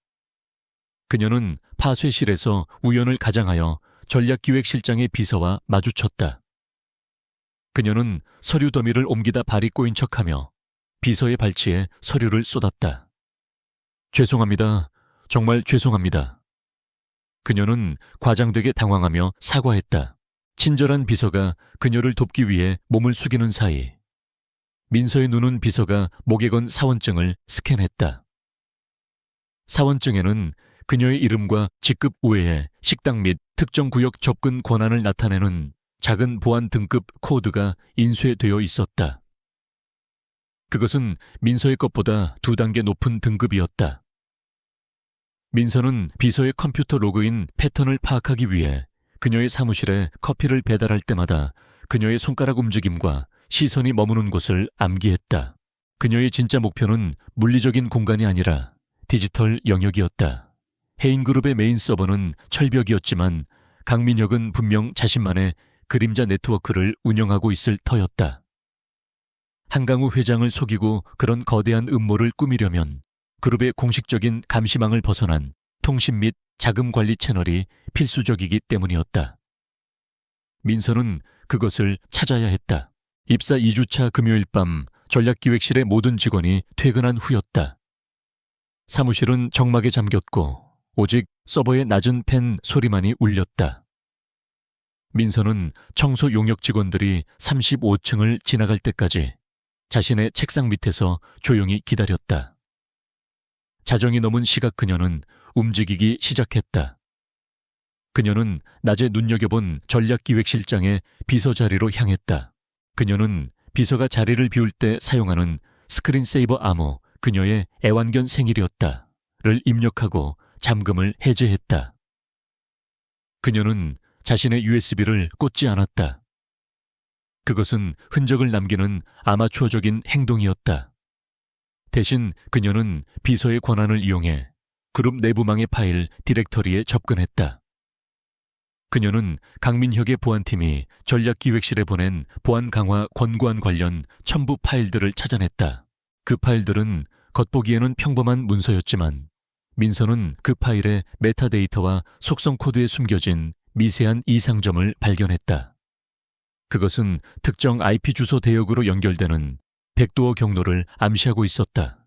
그녀는 파쇄실에서 우연을 가장하여 전략기획실장의 비서와 마주쳤다. 그녀는 서류 더미를 옮기다 발이 꼬인 척하며 비서의 발치에 서류를 쏟았다. 죄송합니다. 정말 죄송합니다. 그녀는 과장되게 당황하며 사과했다. 친절한 비서가 그녀를 돕기 위해 몸을 숙이는 사이 민서의 눈은 비서가 목에 건 사원증을 스캔했다. 사원증에는 그녀의 이름과 직급 외에 식당 및 특정 구역 접근 권한을 나타내는 작은 보안 등급 코드가 인쇄되어 있었다. 그것은 민서의 것보다 2단계 높은 등급이었다. 민서는 비서의 컴퓨터 로그인 패턴을 파악하기 위해 그녀의 사무실에 커피를 배달할 때마다 그녀의 손가락 움직임과 시선이 머무는 곳을 암기했다. 그녀의 진짜 목표는 물리적인 공간이 아니라 디지털 영역이었다. 해인그룹의 메인 서버는 철벽이었지만 강민혁은 분명 자신만의 그림자 네트워크를 운영하고 있을 터였다. 한강우 회장을 속이고 그런 거대한 음모를 꾸미려면 그룹의 공식적인 감시망을 벗어난 통신 및 자금 관리 채널이 필수적이기 때문이었다. 민서는 그것을 찾아야 했다. 입사 2주차 금요일 밤 전략기획실의 모든 직원이 퇴근한 후였다. 사무실은 적막에 잠겼고 오직 서버의 낮은 팬 소리만이 울렸다. 민서는 청소 용역 직원들이 35층을 지나갈 때까지 자신의 책상 밑에서 조용히 기다렸다. 자정이 넘은 시각 그녀는 움직이기 시작했다. 그녀는 낮에 눈여겨본 전략기획실장의 비서 자리로 향했다. 그녀는 비서가 자리를 비울 때 사용하는 스크린세이버 암호 그녀의 애완견 생일이었다를 입력하고 잠금을 해제했다. 그녀는 자신의 USB를 꽂지 않았다. 그것은 흔적을 남기는 아마추어적인 행동이었다. 대신 그녀는 비서의 권한을 이용해 그룹 내부망의 파일 디렉터리에 접근했다. 그녀는 강민혁의 보안팀이 전략기획실에 보낸 보안 강화 권고안 관련 첨부 파일들을 찾아냈다. 그 파일들은 겉보기에는 평범한 문서였지만 민서는 그 파일의 메타데이터와 속성 코드에 숨겨진 미세한 이상점을 발견했다. 그것은 특정 IP 주소 대역으로 연결되는 백도어 경로를 암시하고 있었다.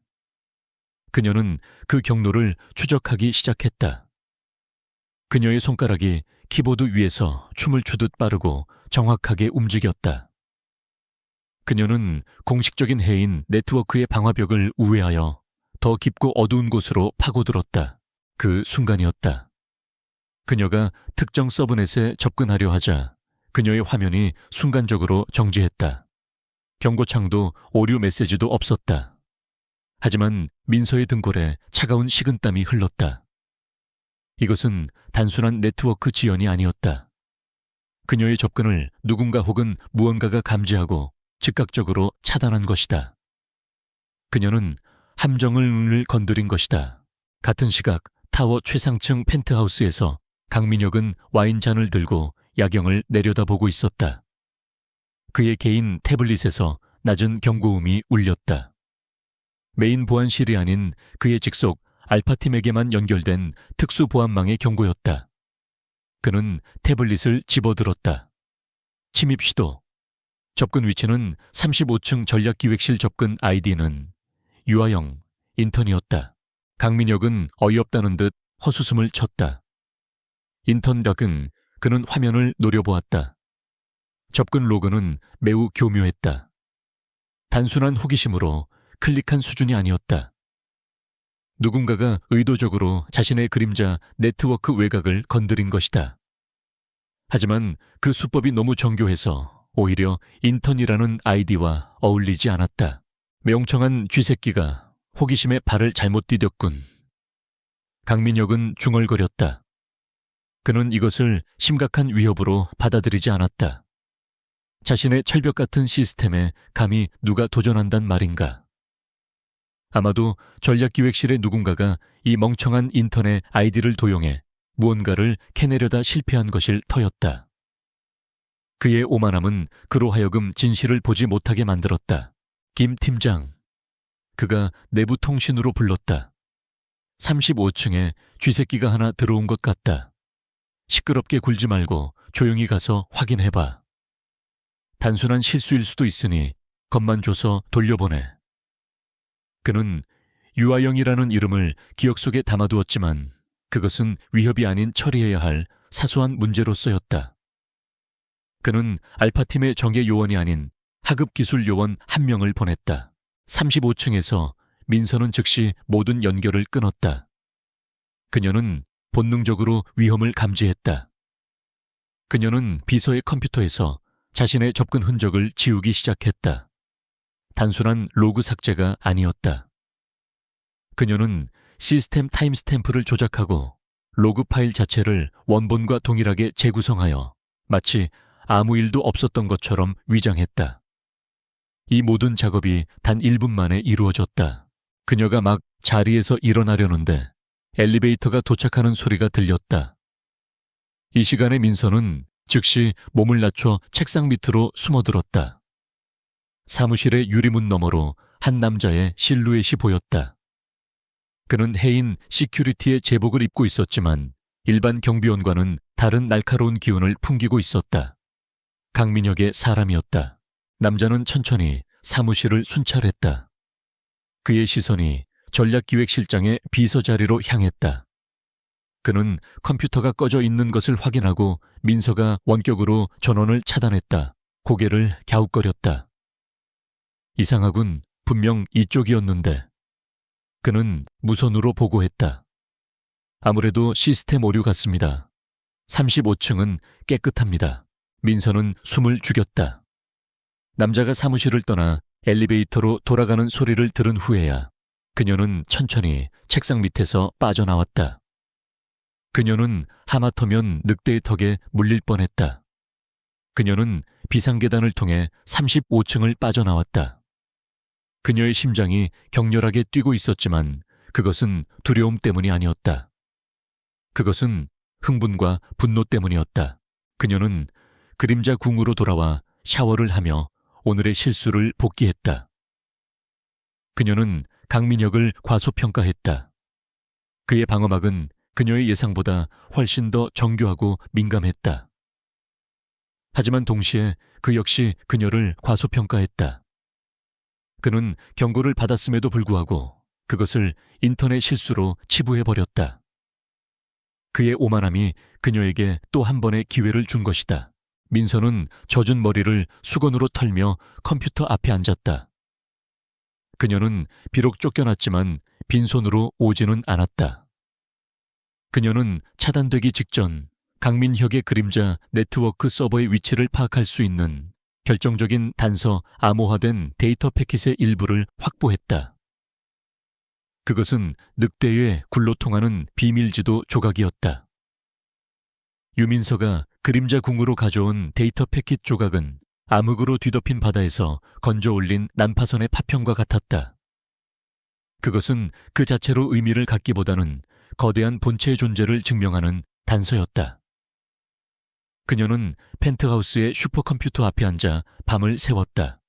그녀는 그 경로를 추적하기 시작했다. 그녀의 손가락이 키보드 위에서 춤을 추듯 빠르고 정확하게 움직였다. 그녀는 공식적인 해인 네트워크의 방화벽을 우회하여 더 깊고 어두운 곳으로 파고들었다. 그 순간이었다. 그녀가 특정 서브넷에 접근하려 하자 그녀의 화면이 순간적으로 정지했다. 경고창도 오류 메시지도 없었다. 하지만 민서의 등골에 차가운 식은땀이 흘렀다. 이것은 단순한 네트워크 지연이 아니었다. 그녀의 접근을 누군가 혹은 무언가가 감지하고 즉각적으로 차단한 것이다. 그녀는 함정을 건드린 것이다. 같은 시각 타워 최상층 펜트하우스에서 강민혁은 와인잔을 들고 야경을 내려다보고 있었다. 그의 개인 태블릿에서 낮은 경고음이 울렸다. 메인 보안실이 아닌 그의 직속 알파팀에게만 연결된 특수보안망의 경고였다. 그는 태블릿을 집어들었다. 침입 시도. 접근 위치는 35층 전략기획실 접근 아이디는 유아영, 인턴이었다. 강민혁은 어이없다는 듯 헛웃음을 쳤다. 인턴 덕은 그는 화면을 노려보았다. 접근 로그는 매우 교묘했다. 단순한 호기심으로 클릭한 수준이 아니었다. 누군가가 의도적으로 자신의 그림자 네트워크 외곽을 건드린 것이다. 하지만 그 수법이 너무 정교해서 오히려 인턴이라는 아이디와 어울리지 않았다. 멍청한 쥐새끼가 호기심에 발을 잘못 디뎠군. 강민혁은 중얼거렸다. 그는 이것을 심각한 위협으로 받아들이지 않았다. 자신의 철벽 같은 시스템에 감히 누가 도전한단 말인가. 아마도 전략기획실의 누군가가 이 멍청한 인턴의 아이디를 도용해 무언가를 캐내려다 실패한 것일 터였다. 그의 오만함은 그로 하여금 진실을 보지 못하게 만들었다. 김 팀장. 그가 내부 통신으로 불렀다. 35층에 쥐새끼가 하나 들어온 것 같다. 시끄럽게 굴지 말고 조용히 가서 확인해봐. 단순한 실수일 수도 있으니 겁만 줘서 돌려보내. 그는 유아영이라는 이름을 기억 속에 담아두었지만 그것은 위협이 아닌 처리해야 할 사소한 문제로서였다. 그는 알파팀의 정예 요원이 아닌 하급기술 요원 한 명을 보냈다. 35층에서 민서는 즉시 모든 연결을 끊었다. 그녀는 본능적으로 위험을 감지했다. 그녀는 비서의 컴퓨터에서 자신의 접근 흔적을 지우기 시작했다. 단순한 로그 삭제가 아니었다. 그녀는 시스템 타임스탬프를 조작하고 로그 파일 자체를 원본과 동일하게 재구성하여 마치 아무 일도 없었던 것처럼 위장했다. 이 모든 작업이 단 1분 만에 이루어졌다. 그녀가 막 자리에서 일어나려는데 엘리베이터가 도착하는 소리가 들렸다. 이 시간에 민서는 즉시 몸을 낮춰 책상 밑으로 숨어들었다. 사무실의 유리문 너머로 한 남자의 실루엣이 보였다. 그는 해인 시큐리티의 제복을 입고 있었지만 일반 경비원과는 다른 날카로운 기운을 풍기고 있었다. 강민혁의 사람이었다. 남자는 천천히 사무실을 순찰했다. 그의 시선이 전략기획실장의 비서 자리로 향했다. 그는 컴퓨터가 꺼져 있는 것을 확인하고 민서가 원격으로 전원을 차단했다. 고개를 갸웃거렸다. 이상하군. 분명 이쪽이었는데. 그는 무선으로 보고했다. 아무래도 시스템 오류 같습니다. 35층은 깨끗합니다. 민서는 숨을 죽였다. 남자가 사무실을 떠나 엘리베이터로 돌아가는 소리를 들은 후에야 그녀는 천천히 책상 밑에서 빠져나왔다. 그녀는 하마터면 늑대의 턱에 물릴 뻔했다. 그녀는 비상계단을 통해 35층을 빠져나왔다. 그녀의 심장이 격렬하게 뛰고 있었지만 그것은 두려움 때문이 아니었다. 그것은 흥분과 분노 때문이었다. 그녀는 그림자 궁으로 돌아와 샤워를 하며 오늘의 실수를 복기했다. 그녀는 강민혁을 과소평가했다. 그의 방어막은 그녀의 예상보다 훨씬 더 정교하고 민감했다. 하지만 동시에 그 역시 그녀를 과소평가했다. 그는 경고를 받았음에도 불구하고 그것을 인터넷 실수로 치부해버렸다. 그의 오만함이 그녀에게 또 한 번의 기회를 준 것이다. 민서는 젖은 머리를 수건으로 털며 컴퓨터 앞에 앉았다. 그녀는 비록 쫓겨났지만 빈손으로 오지는 않았다. 그녀는 차단되기 직전 강민혁의 그림자 네트워크 서버의 위치를 파악할 수 있는 결정적인 단서 암호화된 데이터 패킷의 일부를 확보했다. 그것은 늑대의 굴로 통하는 비밀지도 조각이었다. 유민서가 그림자 궁으로 가져온 데이터 패킷 조각은 암흑으로 뒤덮인 바다에서 건져 올린 난파선의 파편과 같았다. 그것은 그 자체로 의미를 갖기보다는 거대한 본체의 존재를 증명하는 단서였다. 그녀는 펜트하우스의 슈퍼컴퓨터 앞에 앉아 밤을 새웠다.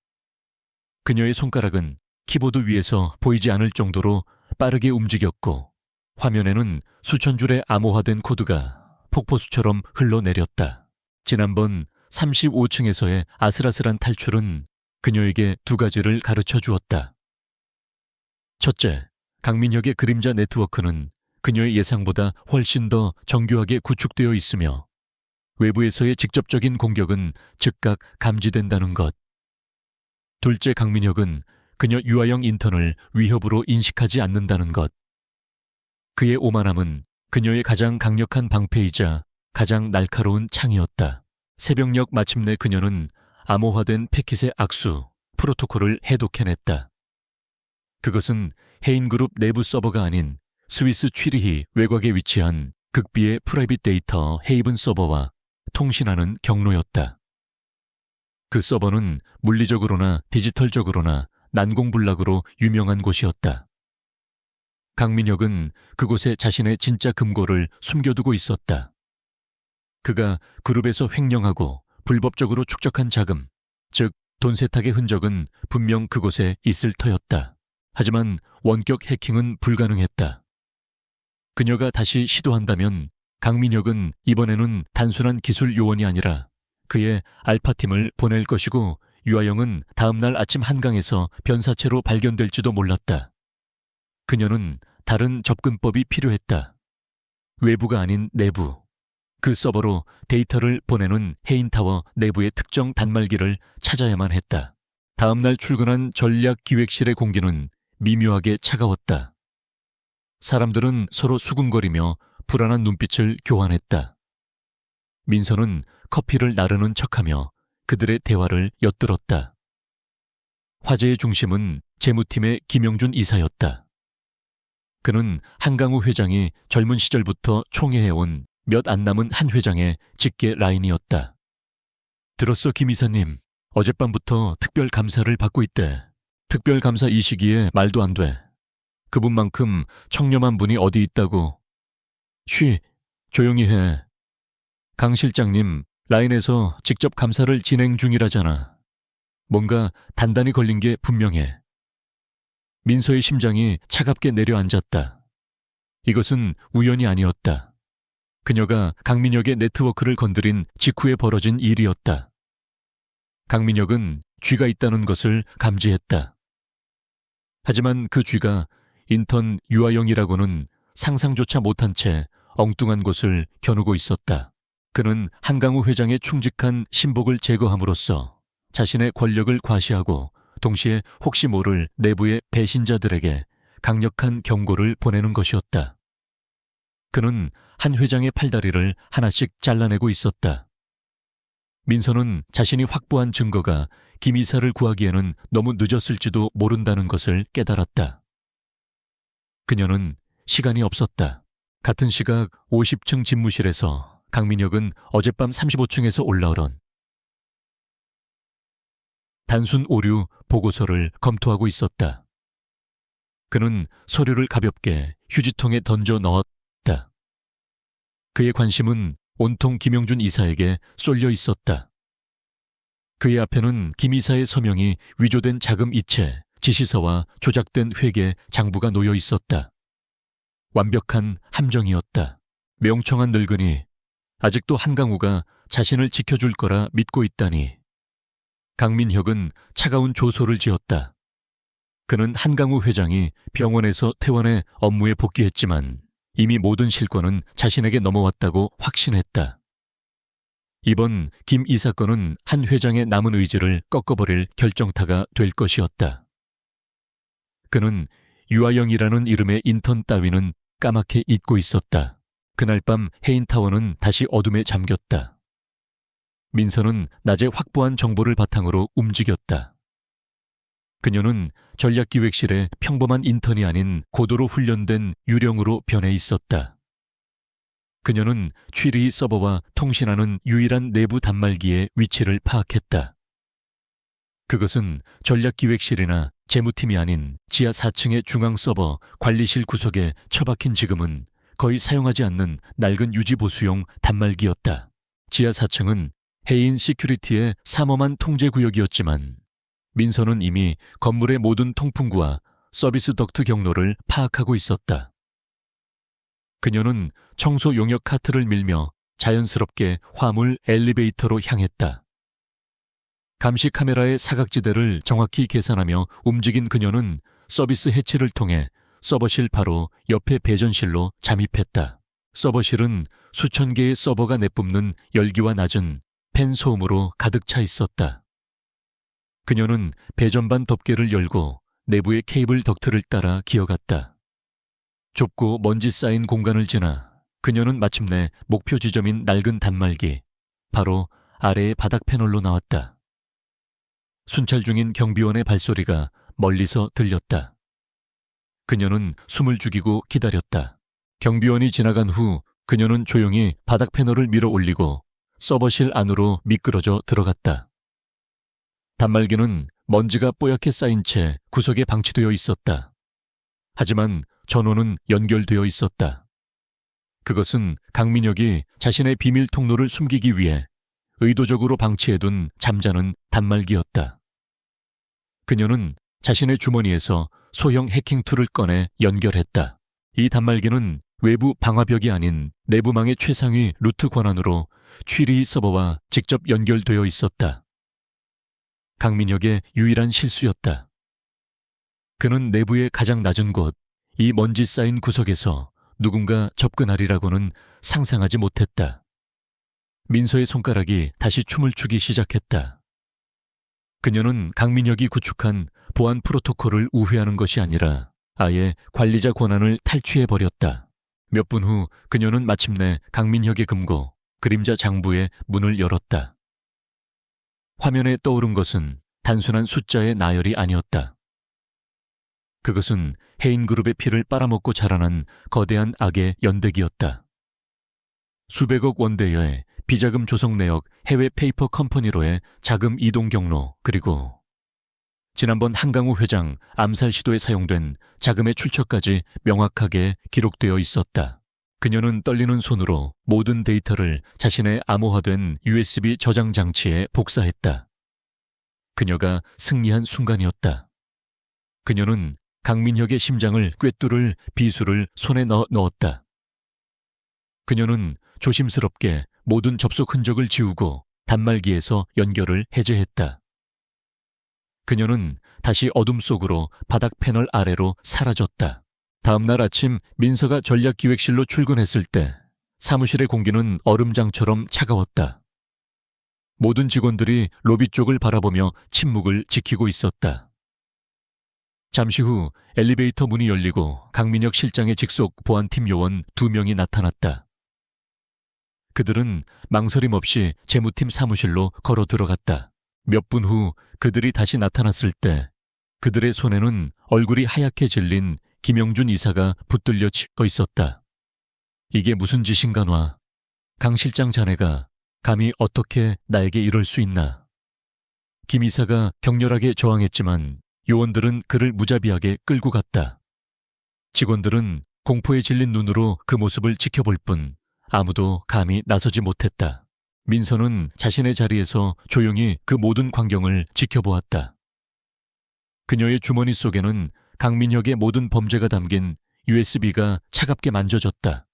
그녀의 손가락은 키보드 위에서 보이지 않을 정도로 빠르게 움직였고 화면에는 수천 줄의 암호화된 코드가 폭포수처럼 흘러내렸다. 지난번 35층에서의 아슬아슬한 탈출은 그녀에게 두 가지를 가르쳐 주었다. 첫째, 강민혁의 그림자 네트워크는 그녀의 예상보다 훨씬 더 정교하게 구축되어 있으며 외부에서의 직접적인 공격은 즉각 감지된다는 것. 둘째, 강민혁은 그녀 유아형 인턴을 위협으로 인식하지 않는다는 것. 그의 오만함은 그녀의 가장 강력한 방패이자 가장 날카로운 창이었다. 새벽녘 마침내 그녀는 암호화된 패킷의 악수, 프로토콜을 해독해냈다. 그것은 해인그룹 내부 서버가 아닌 스위스 취리히 외곽에 위치한 극비의 프라이빗 데이터 헤이븐 서버와 통신하는 경로였다. 그 서버는 물리적으로나 디지털적으로나 난공불락으로 유명한 곳이었다. 강민혁은 그곳에 자신의 진짜 금고를 숨겨두고 있었다. 그가 그룹에서 횡령하고 불법적으로 축적한 자금, 즉 돈 세탁의 흔적은 분명 그곳에 있을 터였다. 하지만 원격 해킹은 불가능했다. 그녀가 다시 시도한다면 강민혁은 이번에는 단순한 기술 요원이 아니라 그의 알파팀을 보낼 것이고 유아영은 다음날 아침 한강에서 변사체로 발견될지도 몰랐다. 그녀는 다른 접근법이 필요했다. 외부가 아닌 내부. 그 서버로 데이터를 보내는 해인타워 내부의 특정 단말기를 찾아야만 했다. 다음날 출근한 전략기획실의 공기는 미묘하게 차가웠다. 사람들은 서로 수군거리며 불안한 눈빛을 교환했다. 민서는 커피를 나르는 척하며 그들의 대화를 엿들었다. 화제의 중심은 재무팀의 김영준 이사였다. 그는 한강우 회장이 젊은 시절부터 총애해온 몇 안 남은 한 회장의 직계 라인이었다. 들었어, 김 이사님. 어젯밤부터 특별감사를 받고 있대. 특별감사 이 시기에 말도 안 돼. 그분만큼 청렴한 분이 어디 있다고. 쉬, 조용히 해. 강 실장님, 라인에서 직접 감사를 진행 중이라잖아. 뭔가 단단히 걸린 게 분명해. 민서의 심장이 차갑게 내려앉았다. 이것은 우연이 아니었다. 그녀가 강민혁의 네트워크를 건드린 직후에 벌어진 일이었다. 강민혁은 쥐가 있다는 것을 감지했다. 하지만 그 쥐가 인턴 유아영이라고는 상상조차 못한 채 엉뚱한 곳을 겨누고 있었다. 그는 한강우 회장의 충직한 신복을 제거함으로써 자신의 권력을 과시하고 동시에 혹시 모를 내부의 배신자들에게 강력한 경고를 보내는 것이었다. 그는 한 회장의 팔다리를 하나씩 잘라내고 있었다. 민서는 자신이 확보한 증거가 김 이사를 구하기에는 너무 늦었을지도 모른다는 것을 깨달았다. 그녀는 시간이 없었다. 같은 시각 50층 집무실에서 강민혁은 어젯밤 35층에서 올라오던 단순 오류 보고서를 검토하고 있었다. 그는 서류를 가볍게 휴지통에 던져 넣었다. 그의 관심은 온통 김영준 이사에게 쏠려 있었다. 그의 앞에는 김 이사의 서명이 위조된 자금 이체, 지시서와 조작된 회계 장부가 놓여 있었다. 완벽한 함정이었다. 명청한 늙은이, 아직도 한강우가 자신을 지켜줄 거라 믿고 있다니. 강민혁은 차가운 조소를 지었다. 그는 한강우 회장이 병원에서 퇴원해 업무에 복귀했지만 이미 모든 실권은 자신에게 넘어왔다고 확신했다. 이번 김 이사 건은 한 회장의 남은 의지를 꺾어버릴 결정타가 될 것이었다. 그는 유아영이라는 이름의 인턴 따위는 까맣게 잊고 있었다. 그날 밤 해인타워는 다시 어둠에 잠겼다. 민서는 낮에 확보한 정보를 바탕으로 움직였다. 그녀는 전략기획실의 평범한 인턴이 아닌 고도로 훈련된 유령으로 변해 있었다. 그녀는 취리 서버와 통신하는 유일한 내부 단말기의 위치를 파악했다. 그것은 전략기획실이나 재무팀이 아닌 지하 4층의 중앙 서버 관리실 구석에 처박힌 지금은 거의 사용하지 않는 낡은 유지보수용 단말기였다. 지하 4층은 해인 시큐리티의 삼엄한 통제구역이었지만 민서는 이미 건물의 모든 통풍구와 서비스 덕트 경로를 파악하고 있었다. 그녀는 청소 용역 카트를 밀며 자연스럽게 화물 엘리베이터로 향했다. 감시 카메라의 사각지대를 정확히 계산하며 움직인 그녀는 서비스 해치를 통해 서버실 바로 옆에 배전실로 잠입했다. 서버실은 수천 개의 서버가 내뿜는 열기와 낮은 팬 소음으로 가득 차 있었다. 그녀는 배전반 덮개를 열고 내부의 케이블 덕트를 따라 기어갔다. 좁고 먼지 쌓인 공간을 지나 그녀는 마침내 목표 지점인 낡은 단말기, 바로 아래의 바닥 패널로 나왔다. 순찰 중인 경비원의 발소리가 멀리서 들렸다. 그녀는 숨을 죽이고 기다렸다. 경비원이 지나간 후 그녀는 조용히 바닥 패널을 밀어 올리고 서버실 안으로 미끄러져 들어갔다. 단말기는 먼지가 뽀얗게 쌓인 채 구석에 방치되어 있었다. 하지만 전원은 연결되어 있었다. 그것은 강민혁이 자신의 비밀 통로를 숨기기 위해 의도적으로 방치해둔 잠자는 단말기였다. 그녀는 자신의 주머니에서 소형 해킹 툴을 꺼내 연결했다. 이 단말기는 외부 방화벽이 아닌 내부망의 최상위 루트 권한으로 취리 서버와 직접 연결되어 있었다. 강민혁의 유일한 실수였다. 그는 내부의 가장 낮은 곳, 이 먼지 쌓인 구석에서 누군가 접근하리라고는 상상하지 못했다. 민서의 손가락이 다시 춤을 추기 시작했다. 그녀는 강민혁이 구축한 보안 프로토콜을 우회하는 것이 아니라 아예 관리자 권한을 탈취해버렸다. 몇 분 후 그녀는 마침내 강민혁의 금고, 그림자 장부의 문을 열었다. 화면에 떠오른 것은 단순한 숫자의 나열이 아니었다. 그것은 해인그룹의 피를 빨아먹고 자라난 거대한 악의 연대기였다. 수백억 원대여의 비자금 조성 내역 해외 페이퍼 컴퍼니로의 자금 이동 경로, 그리고 지난번 한강우 회장 암살 시도에 사용된 자금의 출처까지 명확하게 기록되어 있었다. 그녀는 떨리는 손으로 모든 데이터를 자신의 암호화된 USB 저장 장치에 복사했다. 그녀가 승리한 순간이었다. 그녀는 강민혁의 심장을 꿰뚫을 비수를 손에 넣었다. 그녀는 조심스럽게 모든 접속 흔적을 지우고 단말기에서 연결을 해제했다. 그녀는 다시 어둠 속으로 바닥 패널 아래로 사라졌다. 다음 날 아침 민서가 전략기획실로 출근했을 때 사무실의 공기는 얼음장처럼 차가웠다. 모든 직원들이 로비 쪽을 바라보며 침묵을 지키고 있었다. 잠시 후 엘리베이터 문이 열리고 강민혁 실장의 직속 보안팀 요원 2명이 나타났다. 그들은 망설임 없이 재무팀 사무실로 걸어 들어갔다. 몇 분 후 그들이 다시 나타났을 때 그들의 손에는 얼굴이 하얗게 질린 김영준 이사가 붙들려 치고 있었다. 이게 무슨 짓인가 놔. 강 실장 자네가 감히 어떻게 나에게 이럴 수 있나. 김 이사가 격렬하게 저항했지만 요원들은 그를 무자비하게 끌고 갔다. 직원들은 공포에 질린 눈으로 그 모습을 지켜볼 뿐 아무도 감히 나서지 못했다. 민서는 자신의 자리에서 조용히 그 모든 광경을 지켜보았다. 그녀의 주머니 속에는 강민혁의 모든 범죄가 담긴 USB가 차갑게 만져졌다.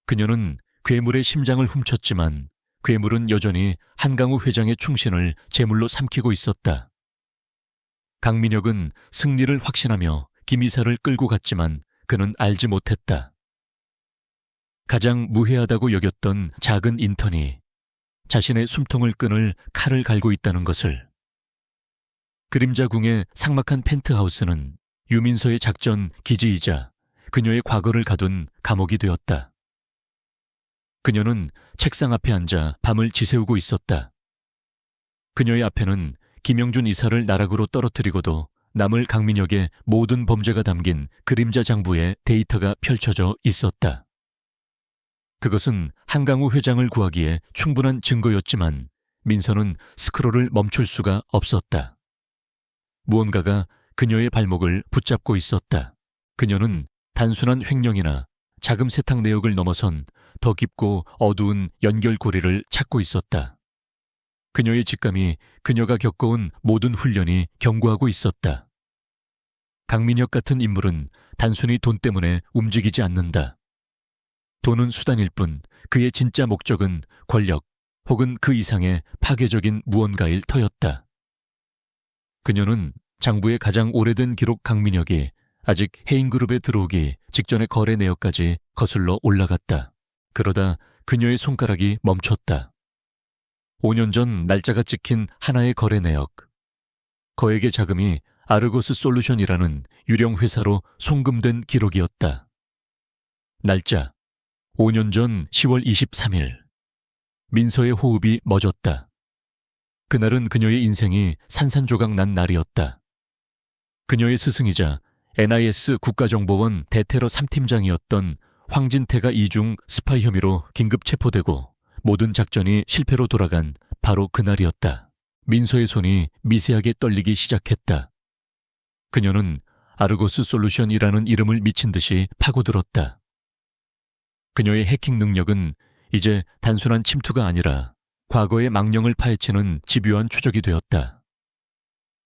그녀는 괴물의 심장을 훔쳤지만 괴물은 여전히 한강우 회장의 충신을 제물로 삼키고 있었다. 강민혁은 승리를 확신하며 김 이사를 끌고 갔지만 그는 알지 못했다. 가장 무해하다고 여겼던 작은 인턴이 자신의 숨통을 끊을 칼을 갈고 있다는 것을. 그림자궁의 삭막한 펜트하우스는 유민서의 작전 기지이자 그녀의 과거를 가둔 감옥이 되었다. 그녀는 책상 앞에 앉아 밤을 지새우고 있었다. 그녀의 앞에는 김영준 이사를 나락으로 떨어뜨리고도 남을 강민혁의 모든 범죄가 담긴 그림자 장부의 데이터가 펼쳐져 있었다. 그것은 한강우 회장을 구하기에 충분한 증거였지만 민서는 스크롤을 멈출 수가 없었다. 무언가가 그녀의 발목을 붙잡고 있었다. 그녀는 단순한 횡령이나 자금 세탁 내역을 넘어선 더 깊고 어두운 연결고리를 찾고 있었다. 그녀의 직감이 그녀가 겪어온 모든 훈련이 경고하고 있었다. 강민혁 같은 인물은 단순히 돈 때문에 움직이지 않는다. 돈은 수단일 뿐 그의 진짜 목적은 권력 혹은 그 이상의 파괴적인 무언가일 터였다. 그녀는 장부의 가장 오래된 기록 강민혁이 아직 해인그룹에 들어오기 직전의 거래 내역까지 거슬러 올라갔다. 그러다 그녀의 손가락이 멈췄다. 5년 전 날짜가 찍힌 하나의 거래 내역. 거액의 자금이 아르고스 솔루션이라는 유령 회사로 송금된 기록이었다. 날짜 5년 전 10월 23일. 민서의 호흡이 멎었다. 그날은 그녀의 인생이 산산조각 난 날이었다. 그녀의 스승이자 NIS 국가정보원 대테러 3팀장이었던 황진태가 이중 스파이 혐의로 긴급 체포되고 모든 작전이 실패로 돌아간 바로 그날이었다. 민서의 손이 미세하게 떨리기 시작했다. 그녀는 아르고스 솔루션이라는 이름을 미친 듯이 파고들었다. 그녀의 해킹 능력은 이제 단순한 침투가 아니라 과거의 망령을 파헤치는 집요한 추적이 되었다.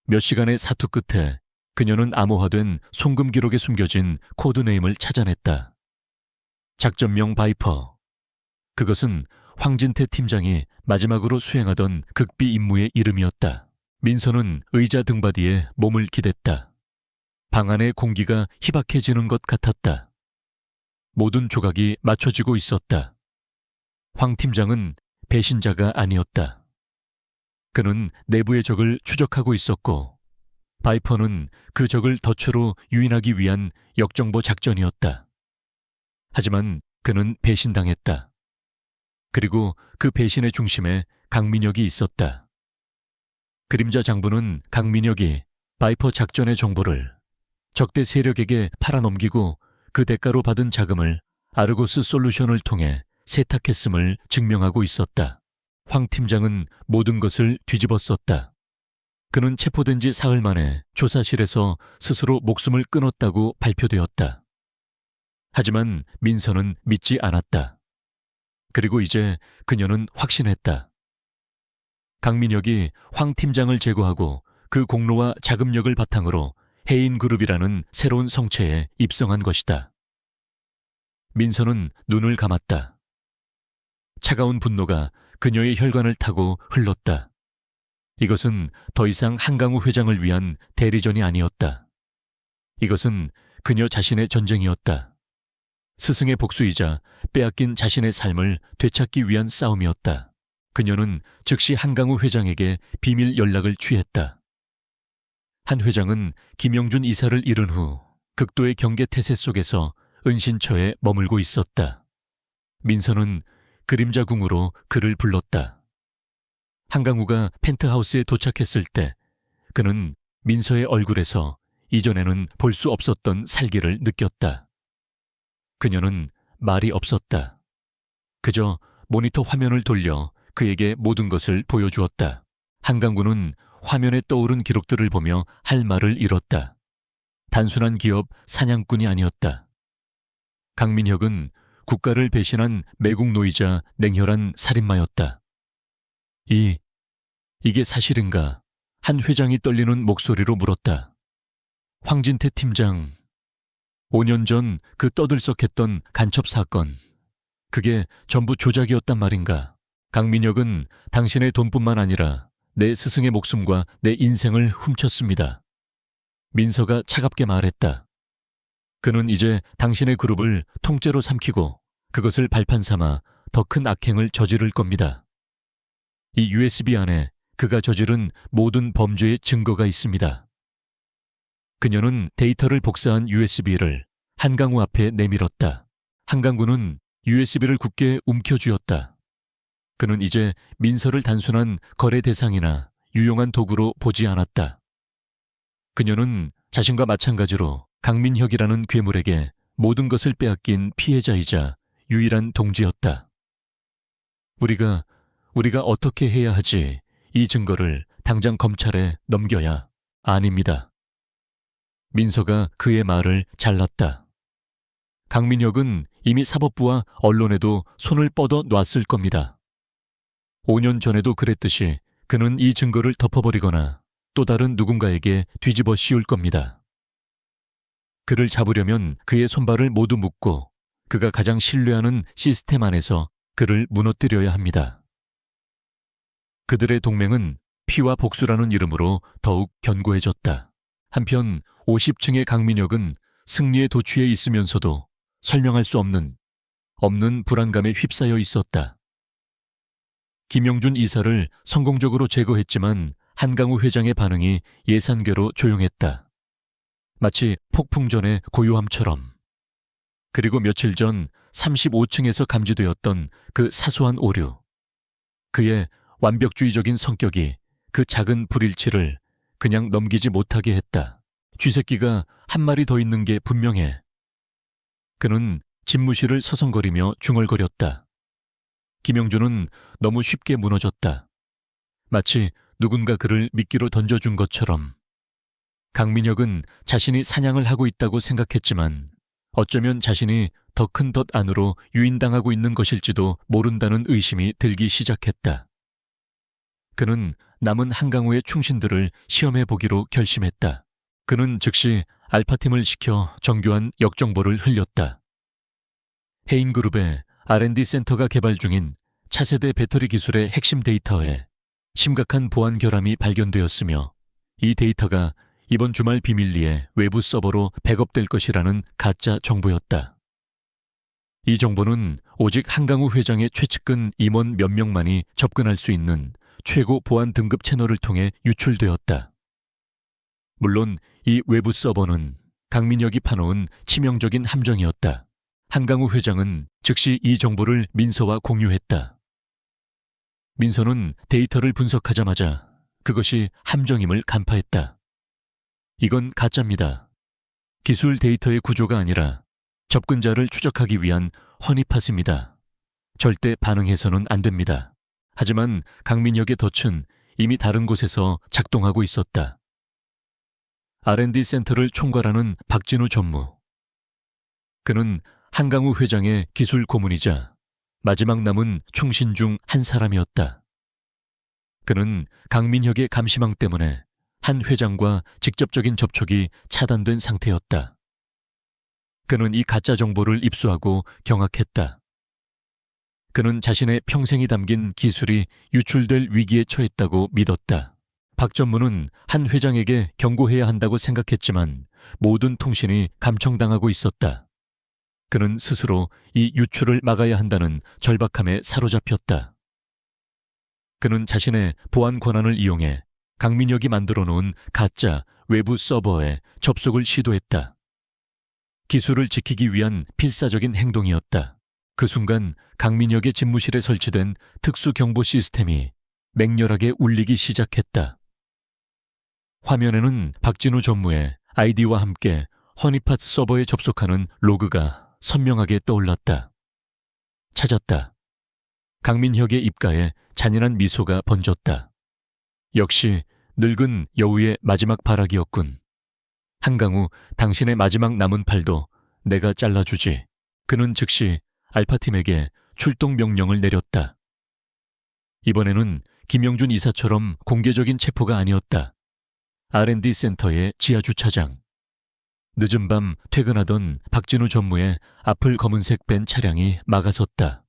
몇 시간의 사투 끝에 그녀는 암호화된 송금 기록에 숨겨진 코드네임을 찾아냈다. 작전명 바이퍼. 그것은 황진태 팀장이 마지막으로 수행하던 극비 임무의 이름이었다. 민서는 의자 등받이에 몸을 기댔다. 방 안의 공기가 희박해지는 것 같았다. 모든 조각이 맞춰지고 있었다. 황 팀장은 배신자가 아니었다. 그는 내부의 적을 추적하고 있었고 바이퍼는 그 적을 덫으로 유인하기 위한 역정보 작전이었다. 하지만 그는 배신당했다. 그리고 그 배신의 중심에 강민혁이 있었다. 그림자 장부는 강민혁이 바이퍼 작전의 정보를 적대 세력에게 팔아넘기고 그 대가로 받은 자금을 아르고스 솔루션을 통해 세탁했음을 증명하고 있었다. 황 팀장은 모든 것을 뒤집었었다. 그는 체포된 지 사흘 만에 조사실에서 스스로 목숨을 끊었다고 발표되었다. 하지만 민서는 믿지 않았다. 그리고 이제 그녀는 확신했다. 강민혁이 황 팀장을 제거하고 그 공로와 자금력을 바탕으로 해인그룹이라는 새로운 성체에 입성한 것이다. 민서는 눈을 감았다. 차가운 분노가 그녀의 혈관을 타고 흘렀다. 이것은 더 이상 한강우 회장을 위한 대리전이 아니었다. 이것은 그녀 자신의 전쟁이었다. 스승의 복수이자 빼앗긴 자신의 삶을 되찾기 위한 싸움이었다. 그녀는 즉시 한강우 회장에게 비밀 연락을 취했다. 한 회장은 김영준 이사를 잃은 후 극도의 경계 태세 속에서 은신처에 머물고 있었다. 민서는 그림자궁으로 그를 불렀다. 한강우가 펜트하우스에 도착했을 때 그는 민서의 얼굴에서 이전에는 볼 수 없었던 살기를 느꼈다. 그녀는 말이 없었다. 그저 모니터 화면을 돌려 그에게 모든 것을 보여주었다. 한강구는 화면에 떠오른 기록들을 보며 할 말을 잃었다. 단순한 기업 사냥꾼이 아니었다. 강민혁은 국가를 배신한 매국노이자 냉혈한 살인마였다. 이게 사실인가? 한 회장이 떨리는 목소리로 물었다. 황진태 팀장, 5년 전 그 떠들썩했던 간첩 사건, 그게 전부 조작이었단 말인가? 강민혁은 당신의 돈뿐만 아니라 내 스승의 목숨과 내 인생을 훔쳤습니다. 민서가 차갑게 말했다. 그는 이제 당신의 그룹을 통째로 삼키고 그것을 발판 삼아 더 큰 악행을 저지를 겁니다. 이 USB 안에 그가 저지른 모든 범죄의 증거가 있습니다. 그녀는 데이터를 복사한 USB를 한강우 앞에 내밀었다. 한강구는 USB를 굳게 움켜쥐었다. 그는 이제 민서를 단순한 거래 대상이나 유용한 도구로 보지 않았다. 그녀는 자신과 마찬가지로 강민혁이라는 괴물에게 모든 것을 빼앗긴 피해자이자 유일한 동지였다. 우리가 어떻게 해야 하지? 이 증거를 당장 검찰에 넘겨야. 아닙니다. 민서가 그의 말을 잘랐다. 강민혁은 이미 사법부와 언론에도 손을 뻗어 놨을 겁니다. 5년 전에도 그랬듯이 그는 이 증거를 덮어버리거나 또 다른 누군가에게 뒤집어 씌울 겁니다. 그를 잡으려면 그의 손발을 모두 묶고 그가 가장 신뢰하는 시스템 안에서 그를 무너뜨려야 합니다. 그들의 동맹은 피와 복수라는 이름으로 더욱 견고해졌다. 한편 50층의 강민혁은 승리에 도취해 있으면서도 설명할 수 없는 불안감에 휩싸여 있었다. 김영준 이사를 성공적으로 제거했지만 한강우 회장의 반응이 예상외로 조용했다. 마치 폭풍 전의 고요함처럼. 그리고 며칠 전 35층에서 감지되었던 그 사소한 오류. 그의 완벽주의적인 성격이 그 작은 불일치를 그냥 넘기지 못하게 했다. 쥐새끼가 한 마리 더 있는 게 분명해. 그는 집무실을 서성거리며 중얼거렸다. 김영준은 너무 쉽게 무너졌다. 마치 누군가 그를 미끼로 던져준 것처럼. 강민혁은 자신이 사냥을 하고 있다고 생각했지만 어쩌면 자신이 더 큰 덫 안으로 유인당하고 있는 것일지도 모른다는 의심이 들기 시작했다. 그는 남은 한강우의 충신들을 시험해 보기로 결심했다. 그는 즉시 알파팀을 시켜 정교한 역정보를 흘렸다. 해인그룹의 R&D 센터가 개발 중인 차세대 배터리 기술의 핵심 데이터에 심각한 보안 결함이 발견되었으며 이 데이터가 이번 주말 비밀리에 외부 서버로 백업될 것이라는 가짜 정보였다. 이 정보는 오직 한강우 회장의 최측근 임원 몇 명만이 접근할 수 있는 최고 보안 등급 채널을 통해 유출되었다. 물론 이 외부 서버는 강민혁이 파놓은 치명적인 함정이었다. 한강우 회장은 즉시 이 정보를 민서와 공유했다. 민서는 데이터를 분석하자마자 그것이 함정임을 간파했다. 이건 가짜입니다. 기술 데이터의 구조가 아니라 접근자를 추적하기 위한 허니팟입니다. 절대 반응해서는 안 됩니다. 하지만 강민혁의 덫은 이미 다른 곳에서 작동하고 있었다. R&D 센터를 총괄하는 박진우 전무. 그는 한강우 회장의 기술 고문이자 마지막 남은 충신 중 한 사람이었다. 그는 강민혁의 감시망 때문에 한 회장과 직접적인 접촉이 차단된 상태였다. 그는 이 가짜 정보를 입수하고 경악했다. 그는 자신의 평생이 담긴 기술이 유출될 위기에 처했다고 믿었다. 박 전무는 한 회장에게 경고해야 한다고 생각했지만 모든 통신이 감청당하고 있었다. 그는 스스로 이 유출을 막아야 한다는 절박함에 사로잡혔다. 그는 자신의 보안 권한을 이용해 강민혁이 만들어 놓은 가짜 외부 서버에 접속을 시도했다. 기술을 지키기 위한 필사적인 행동이었다. 그 순간 강민혁의 집무실에 설치된 특수 경보 시스템이 맹렬하게 울리기 시작했다. 화면에는 박진우 전무의 아이디와 함께 허니팟 서버에 접속하는 로그가 선명하게 떠올랐다. 찾았다. 강민혁의 입가에 잔인한 미소가 번졌다. 역시 늙은 여우의 마지막 발악이었군. 한강우, 당신의 마지막 남은 팔도 내가 잘라주지. 그는 즉시 알파팀에게 출동 명령을 내렸다. 이번에는 김영준 이사처럼 공개적인 체포가 아니었다. R&D 센터의 지하주차장. 늦은 밤 퇴근하던 박진우 전무의 앞을 검은색 벤 차량이 막아섰다.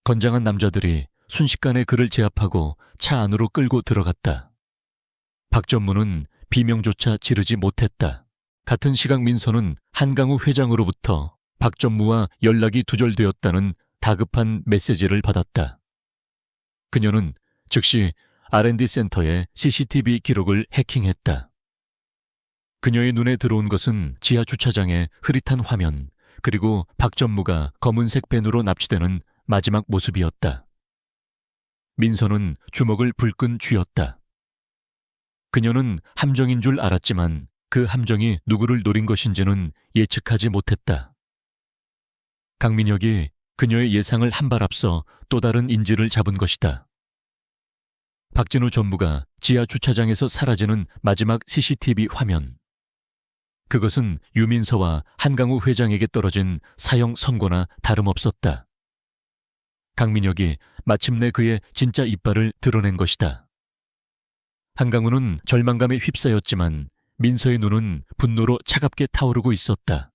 건장한 남자들이 순식간에 그를 제압하고 차 안으로 끌고 들어갔다. 박 전무는 비명조차 지르지 못했다. 같은 시각 민서는 한강우 회장으로부터 박 전무와 연락이 두절되었다는 다급한 메시지를 받았다. 그녀는 즉시 R&D 센터의 CCTV 기록을 해킹했다. 그녀의 눈에 들어온 것은 지하 주차장의 흐릿한 화면, 그리고 박 전무가 검은색 밴으로 납치되는 마지막 모습이었다. 민서는 주먹을 불끈 쥐었다. 그녀는 함정인 줄 알았지만 그 함정이 누구를 노린 것인지는 예측하지 못했다. 강민혁이 그녀의 예상을 한 발 앞서 또 다른 인지를 잡은 것이다. 박진우 전무가 지하 주차장에서 사라지는 마지막 CCTV 화면. 그것은 유민서와 한강우 회장에게 떨어진 사형 선고나 다름없었다. 강민혁이 마침내 그의 진짜 이빨을 드러낸 것이다. 한강우는 절망감에 휩싸였지만 민서의 눈은 분노로 차갑게 타오르고 있었다.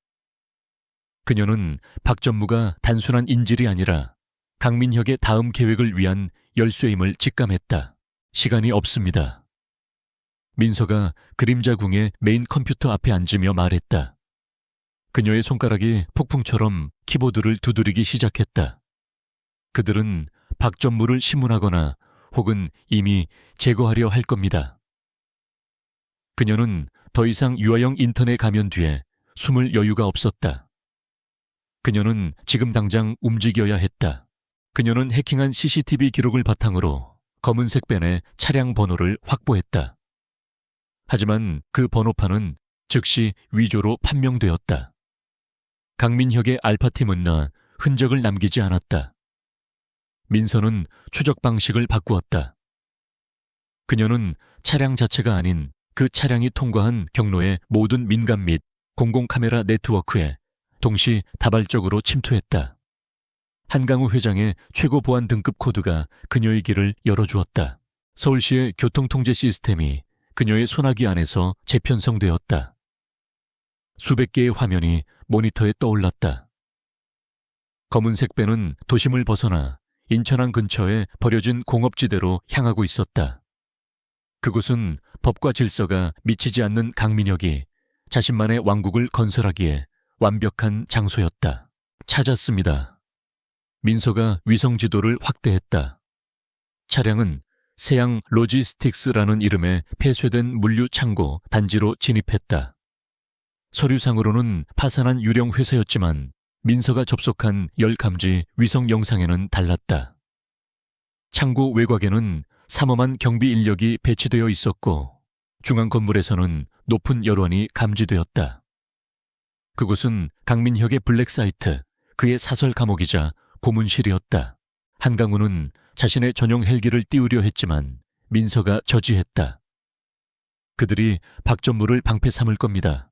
그녀는 박 전무가 단순한 인질이 아니라 강민혁의 다음 계획을 위한 열쇠임을 직감했다. 시간이 없습니다. 민서가 그림자궁의 메인 컴퓨터 앞에 앉으며 말했다. 그녀의 손가락이 폭풍처럼 키보드를 두드리기 시작했다. 그들은 박 전무를 심문하거나 혹은 이미 제거하려 할 겁니다. 그녀는 더 이상 유아용 인턴에 가면 뒤에 숨을 여유가 없었다. 그녀는 지금 당장 움직여야 했다. 그녀는 해킹한 CCTV 기록을 바탕으로 검은색 밴의 차량 번호를 확보했다. 하지만 그 번호판은 즉시 위조로 판명되었다. 강민혁의 알파팀은 나 흔적을 남기지 않았다. 민서는 추적 방식을 바꾸었다. 그녀는 차량 자체가 아닌 그 차량이 통과한 경로의 모든 민감 및 공공카메라 네트워크에 동시 다발적으로 침투했다. 한강우 회장의 최고 보안 등급 코드가 그녀의 길을 열어주었다. 서울시의 교통통제 시스템이 그녀의 소나기 안에서 재편성되었다. 수백 개의 화면이 모니터에 떠올랐다. 검은색 밴은 도심을 벗어나 인천항 근처에 버려진 공업지대로 향하고 있었다. 그곳은 법과 질서가 미치지 않는 강민혁이 자신만의 왕국을 건설하기에 완벽한 장소였다. 찾았습니다. 민서가 위성 지도를 확대했다. 차량은 세양 로지스틱스라는 이름의 폐쇄된 물류 창고 단지로 진입했다. 서류상으로는 파산한 유령 회사였지만 민서가 접속한 열감지 위성 영상에는 달랐다. 창고 외곽에는 삼엄한 경비 인력이 배치되어 있었고 중앙 건물에서는 높은 열원이 감지되었다. 그곳은 강민혁의 블랙사이트, 그의 사설 감옥이자 고문실이었다. 한강우는 자신의 전용 헬기를 띄우려 했지만 민서가 저지했다. 그들이 박 전무를 방패 삼을 겁니다.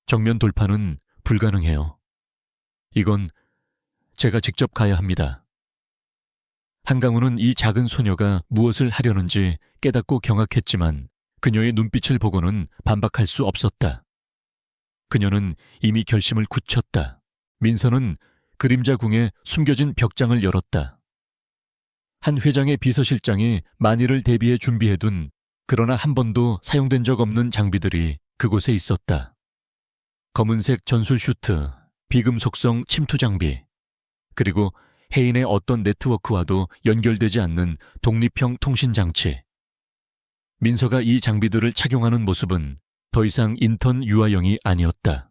정면 돌파는 불가능해요. 이건 제가 직접 가야 합니다. 한강우는 이 작은 소녀가 무엇을 하려는지 깨닫고 경악했지만 그녀의 눈빛을 보고는 반박할 수 없었다. 그녀는 이미 결심을 굳혔다. 민서는 그림자궁에 숨겨진 벽장을 열었다. 한 회장의 비서실장이 만일을 대비해 준비해둔 그러나 한 번도 사용된 적 없는 장비들이 그곳에 있었다. 검은색 전술 슈트, 비금 속성 침투 장비, 그리고 해인의 어떤 네트워크와도 연결되지 않는 독립형 통신 장치. 민서가 이 장비들을 착용하는 모습은 더 이상 인턴 유아영이 아니었다.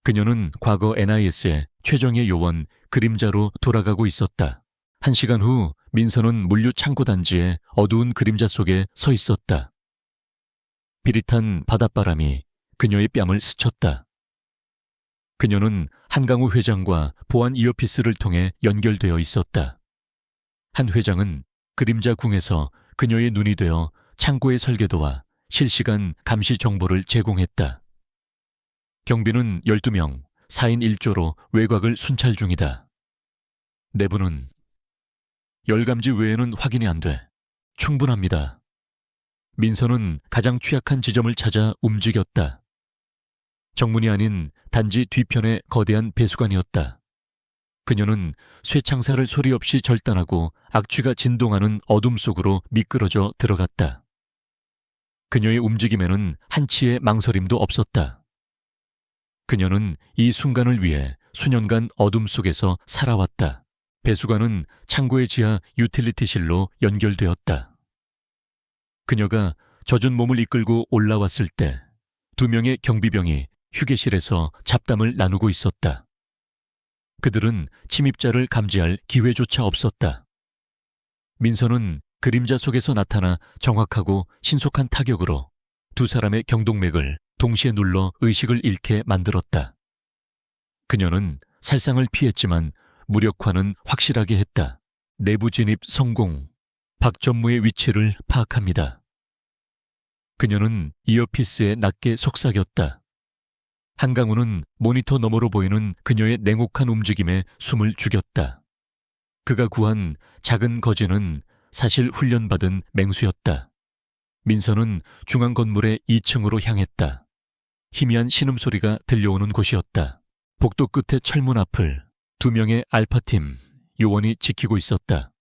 그녀는 과거 NIS의 최정예 요원 그림자로 돌아가고 있었다. 1시간 후 민서는 물류 창고 단지의 어두운 그림자 속에 서 있었다. 비릿한 바닷바람이 그녀의 뺨을 스쳤다. 그녀는 한강우 회장과 보안 이어피스를 통해 연결되어 있었다. 한 회장은 그림자궁에서 그녀의 눈이 되어 창고의 설계도와 실시간 감시 정보를 제공했다. 경비는 12명, 4인 1조로 외곽을 순찰 중이다. 내부는 열감지 외에는 확인이 안 돼. 충분합니다. 민서는 가장 취약한 지점을 찾아 움직였다. 정문이 아닌 단지 뒤편의 거대한 배수관이었다. 그녀는 쇠창살을 소리 없이 절단하고 악취가 진동하는 어둠 속으로 미끄러져 들어갔다. 그녀의 움직임에는 한치의 망설임도 없었다. 그녀는 이 순간을 위해 수년간 어둠 속에서 살아왔다. 배수관은 창고의 지하 유틸리티실로 연결되었다. 그녀가 젖은 몸을 이끌고 올라왔을 때 2명의 경비병이 휴게실에서 잡담을 나누고 있었다. 그들은 침입자를 감지할 기회조차 없었다. 민서는 그림자 속에서 나타나 정확하고 신속한 타격으로 두 사람의 경동맥을 동시에 눌러 의식을 잃게 만들었다. 그녀는 살상을 피했지만 무력화는 확실하게 했다. 내부 진입 성공. 박전무의 위치를 파악합니다. 그녀는 이어피스에 낮게 속삭였다. 한강우는 모니터 너머로 보이는 그녀의 냉혹한 움직임에 숨을 죽였다. 그가 구한 작은 거지는 사실 훈련받은 맹수였다. 민서는 중앙 건물의 2층으로 향했다. 희미한 신음소리가 들려오는 곳이었다. 복도 끝의 철문 앞을 2명의 알파팀 요원이 지키고 있었다.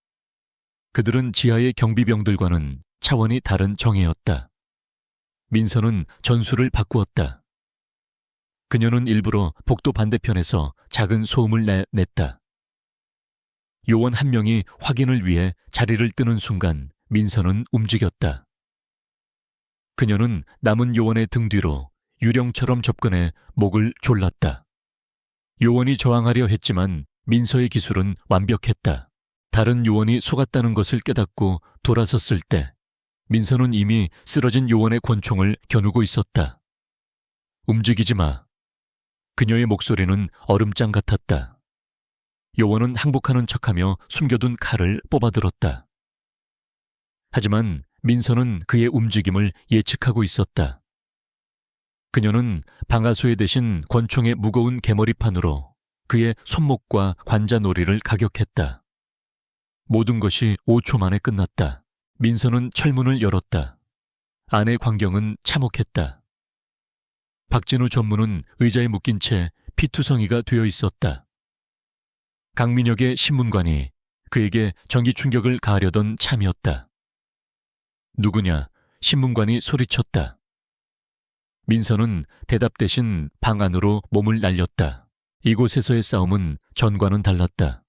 그들은 지하의 경비병들과는 차원이 다른 정예였다. 민서는 전술을 바꾸었다. 그녀는 일부러 복도 반대편에서 작은 소음을 냈다. 요원 한 명이 확인을 위해 자리를 뜨는 순간 민서는 움직였다. 그녀는 남은 요원의 등 뒤로 유령처럼 접근해 목을 졸랐다. 요원이 저항하려 했지만 민서의 기술은 완벽했다. 다른 요원이 속았다는 것을 깨닫고 돌아섰을 때 민서는 이미 쓰러진 요원의 권총을 겨누고 있었다. 움직이지 마. 그녀의 목소리는 얼음장 같았다. 요원은 항복하는 척하며 숨겨둔 칼을 뽑아들었다. 하지만 민서는 그의 움직임을 예측하고 있었다. 그녀는 방아쇠 대신 권총의 무거운 개머리판으로 그의 손목과 관자놀이를 가격했다. 모든 것이 5초 만에 끝났다. 민서는 철문을 열었다. 안의 광경은 참혹했다. 박진우 전무는 의자에 묶인 채 피투성이가 되어 있었다. 강민혁의 신문관이 그에게 전기 충격을 가하려던 참이었다. 누구냐? 신문관이 소리쳤다. 민서는 대답 대신 방 안으로 몸을 날렸다. 이곳에서의 싸움은 전과는 달랐다.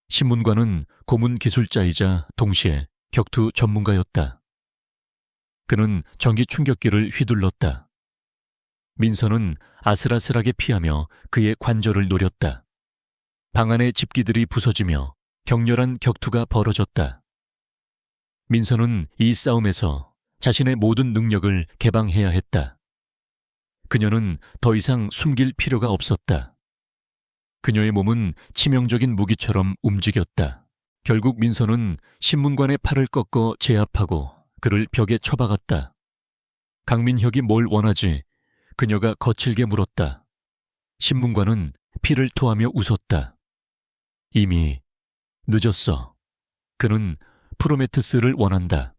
신문관은 고문 기술자이자 동시에 격투 전문가였다. 그는 전기 충격기를 휘둘렀다. 민서는 아슬아슬하게 피하며 그의 관절을 노렸다. 방 안의 집기들이 부서지며 격렬한 격투가 벌어졌다. 민서는 이 싸움에서 자신의 모든 능력을 개방해야 했다. 그녀는 더 이상 숨길 필요가 없었다. 그녀의 몸은 치명적인 무기처럼 움직였다. 결국 민서는 신문관의 팔을 꺾어 제압하고 그를 벽에 처박았다. 강민혁이 뭘 원하지? 그녀가 거칠게 물었다. 신문관은 피를 토하며 웃었다. 이미 늦었어. 그는 프로메테스를 원한다.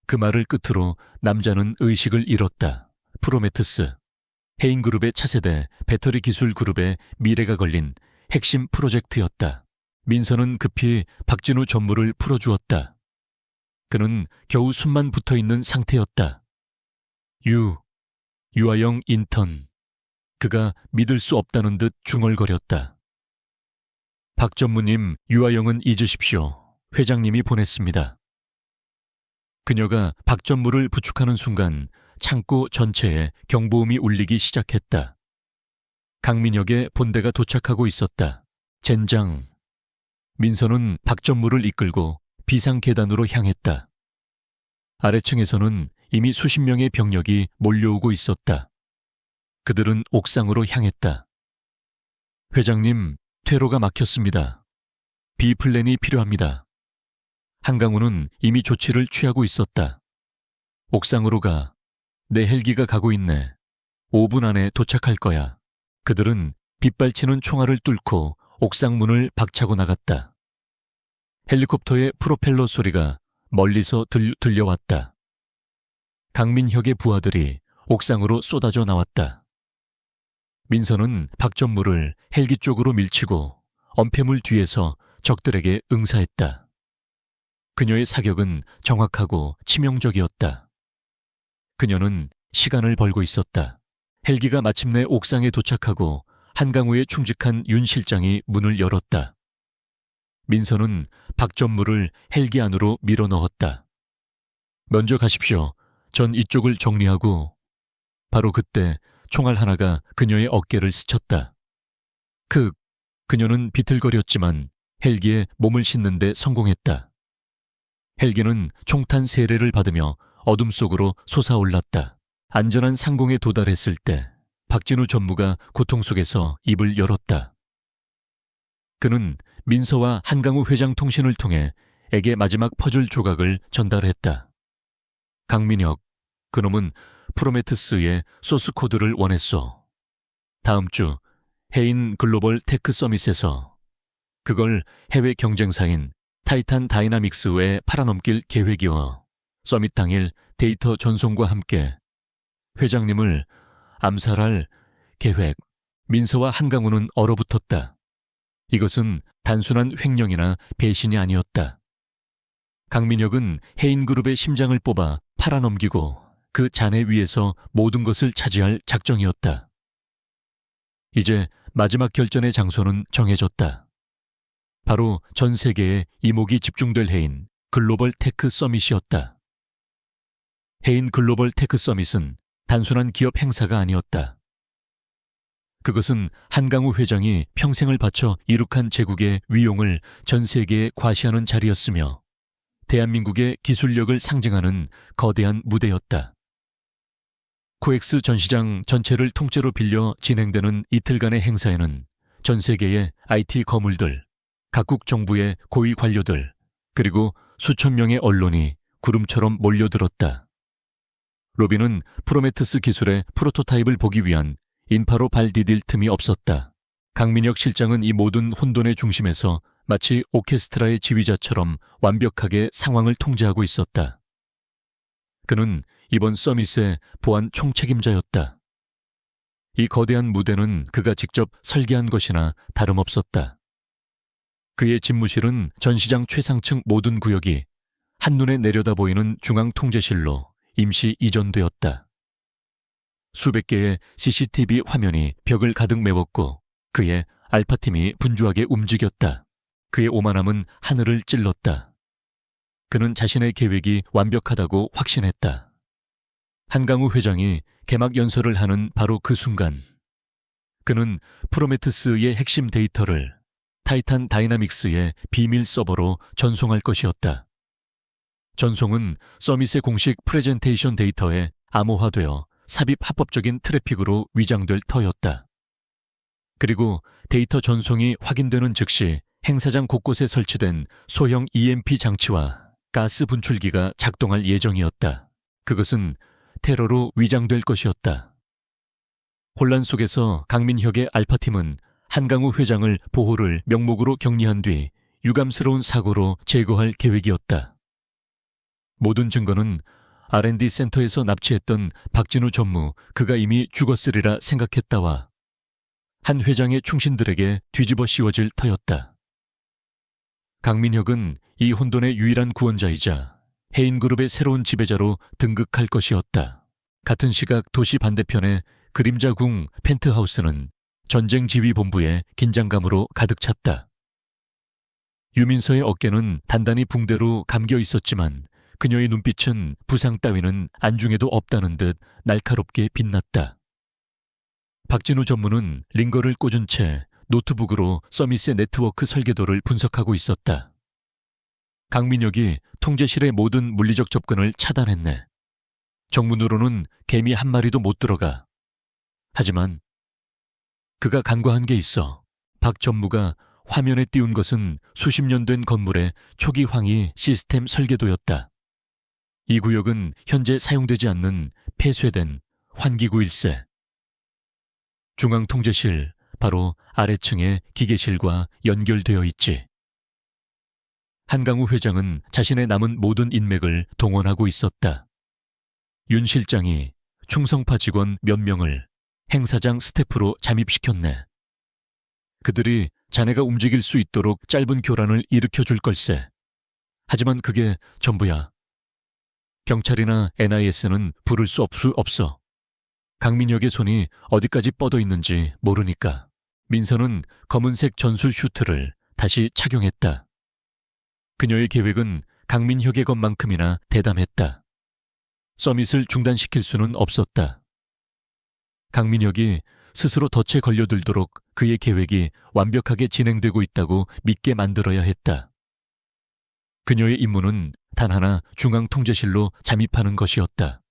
그 말을 끝으로 남자는 의식을 잃었다. 프로메테스, 해인그룹의 차세대 배터리 기술 그룹의 미래가 걸린 핵심 프로젝트였다. 민서는 급히 박진우 전무를 풀어주었다. 그는 겨우 숨만 붙어있는 상태였다. 유아영 인턴. 그가 믿을 수 없다는 듯 중얼거렸다. 박 전무님, 유아영은 잊으십시오. 회장님이 보냈습니다. 그녀가 박전무를 부축하는 순간 창고 전체에 경보음이 울리기 시작했다. 강민혁의 본대가 도착하고 있었다. 젠장. 민서는 박전무를 이끌고 비상 계단으로 향했다. 아래층에서는 이미 수십 명의 병력이 몰려오고 있었다. 그들은 옥상으로 향했다. 회장님, 퇴로가 막혔습니다. B플랜이 필요합니다. 한강우는 이미 조치를 취하고 있었다. 옥상으로 가. 내 헬기가 가고 있네. 5분 안에 도착할 거야. 그들은 빗발치는 총알을 뚫고 옥상 문을 박차고 나갔다. 헬리콥터의 프로펠러 소리가 멀리서 들려왔다. 강민혁의 부하들이 옥상으로 쏟아져 나왔다. 민서는 박전무를 헬기 쪽으로 밀치고 엄폐물 뒤에서 적들에게 응사했다. 그녀의 사격은 정확하고 치명적이었다. 그녀는 시간을 벌고 있었다. 헬기가 마침내 옥상에 도착하고 한강우에 충직한 윤 실장이 문을 열었다. 민서는 박전무를 헬기 안으로 밀어 넣었다. 먼저 가십시오. 전 이쪽을 정리하고. 바로 그때 총알 하나가 그녀의 어깨를 스쳤다. 그녀는 비틀거렸지만 헬기에 몸을 싣는 데 성공했다. 헬기는 총탄 세례를 받으며 어둠 속으로 솟아올랐다. 안전한 상공에 도달했을 때 박진우 전무가 고통 속에서 입을 열었다. 그는 민서와 한강우 회장 통신을 통해 에게 마지막 퍼즐 조각을 전달했다. 강민혁, 그놈은 프로메테스의 소스 코드를 원했어. 다음 주 해인 글로벌 테크 서밋에서 그걸 해외 경쟁사인 타이탄 다이나믹스에 팔아넘길 계획이어 서밋 당일 데이터 전송과 함께 회장님을 암살할 계획. 민서와 한강우는 얼어붙었다. 이것은 단순한 횡령이나 배신이 아니었다. 강민혁은 해인그룹의 심장을 뽑아 팔아넘기고 그 잔해 위에서 모든 것을 차지할 작정이었다. 이제 마지막 결전의 장소는 정해졌다. 바로 전 세계에 이목이 집중될 해인 글로벌 테크 서밋이었다. 해인 글로벌 테크 서밋은 단순한 기업 행사가 아니었다. 그것은 한강우 회장이 평생을 바쳐 이룩한 제국의 위용을 전 세계에 과시하는 자리였으며 대한민국의 기술력을 상징하는 거대한 무대였다. 코엑스 전시장 전체를 통째로 빌려 진행되는 이틀간의 행사에는 전 세계의 IT 거물들, 각국 정부의 고위 관료들, 그리고 수천 명의 언론이 구름처럼 몰려들었다. 로비는 프로메테스 기술의 프로토타입을 보기 위한 인파로 발 디딜 틈이 없었다. 강민혁 실장은 이 모든 혼돈의 중심에서 마치 오케스트라의 지휘자처럼 완벽하게 상황을 통제하고 있었다. 그는 이번 서밋의 보안 총책임자였다. 이 거대한 무대는 그가 직접 설계한 것이나 다름없었다. 그의 집무실은 전시장 최상층 모든 구역이 한눈에 내려다 보이는 중앙통제실로 임시 이전되었다. 수백 개의 CCTV 화면이 벽을 가득 메웠고 그의 알파팀이 분주하게 움직였다. 그의 오만함은 하늘을 찔렀다. 그는 자신의 계획이 완벽하다고 확신했다. 한강우 회장이 개막 연설을 하는 바로 그 순간 그는 프로메테스의 핵심 데이터를 타이탄 다이나믹스의 비밀 서버로 전송할 것이었다. 전송은 서밋의 공식 프레젠테이션 데이터에 암호화되어 삽입 합법적인 트래픽으로 위장될 터였다. 그리고 데이터 전송이 확인되는 즉시 행사장 곳곳에 설치된 소형 EMP 장치와 가스 분출기가 작동할 예정이었다. 그것은 테러로 위장될 것이었다. 혼란 속에서 강민혁의 알파팀은 한강우 회장을 보호를 명목으로 격리한 뒤 유감스러운 사고로 제거할 계획이었다. 모든 증거는 R&D 센터에서 납치했던 박진우 전무 그가 이미 죽었으리라 생각했다와 한 회장의 충신들에게 뒤집어 씌워질 터였다. 강민혁은 이 혼돈의 유일한 구원자이자 해인그룹의 새로운 지배자로 등극할 것이었다. 같은 시각 도시 반대편의 그림자궁 펜트하우스는 전쟁지휘본부의 긴장감으로 가득 찼다. 유민서의 어깨는 단단히 붕대로 감겨 있었지만 그녀의 눈빛은 부상 따위는 안중에도 없다는 듯 날카롭게 빛났다. 박진우 전무는 링거를 꽂은 채 노트북으로 서밋의 네트워크 설계도를 분석하고 있었다. 강민혁이 통제실의 모든 물리적 접근을 차단했네. 정문으로는 개미 한 마리도 못 들어가. 하지만 그가 간과한 게 있어. 박 전무가 화면에 띄운 것은 수십 년 된 건물의 초기 황희 시스템 설계도였다. 이 구역은 현재 사용되지 않는 폐쇄된 환기구일세. 중앙통제실 바로 아래층의 기계실과 연결되어 있지. 한강우 회장은 자신의 남은 모든 인맥을 동원하고 있었다. 윤 실장이 충성파 직원 몇 명을 행사장 스태프로 잠입시켰네. 그들이 자네가 움직일 수 있도록 짧은 교란을 일으켜 줄 걸세. 하지만 그게 전부야. 경찰이나 NIS는 부를 수 없어. 강민혁의 손이 어디까지 뻗어 있는지 모르니까. 민서는 검은색 전술 슈트를 다시 착용했다. 그녀의 계획은 강민혁의 것만큼이나 대담했다. 서밋을 중단시킬 수는 없었다. 강민혁이 스스로 덫에 걸려들도록 그의 계획이 완벽하게 진행되고 있다고 믿게 만들어야 했다. 그녀의 임무는 단 하나 중앙통제실로 잠입하는 것이었다.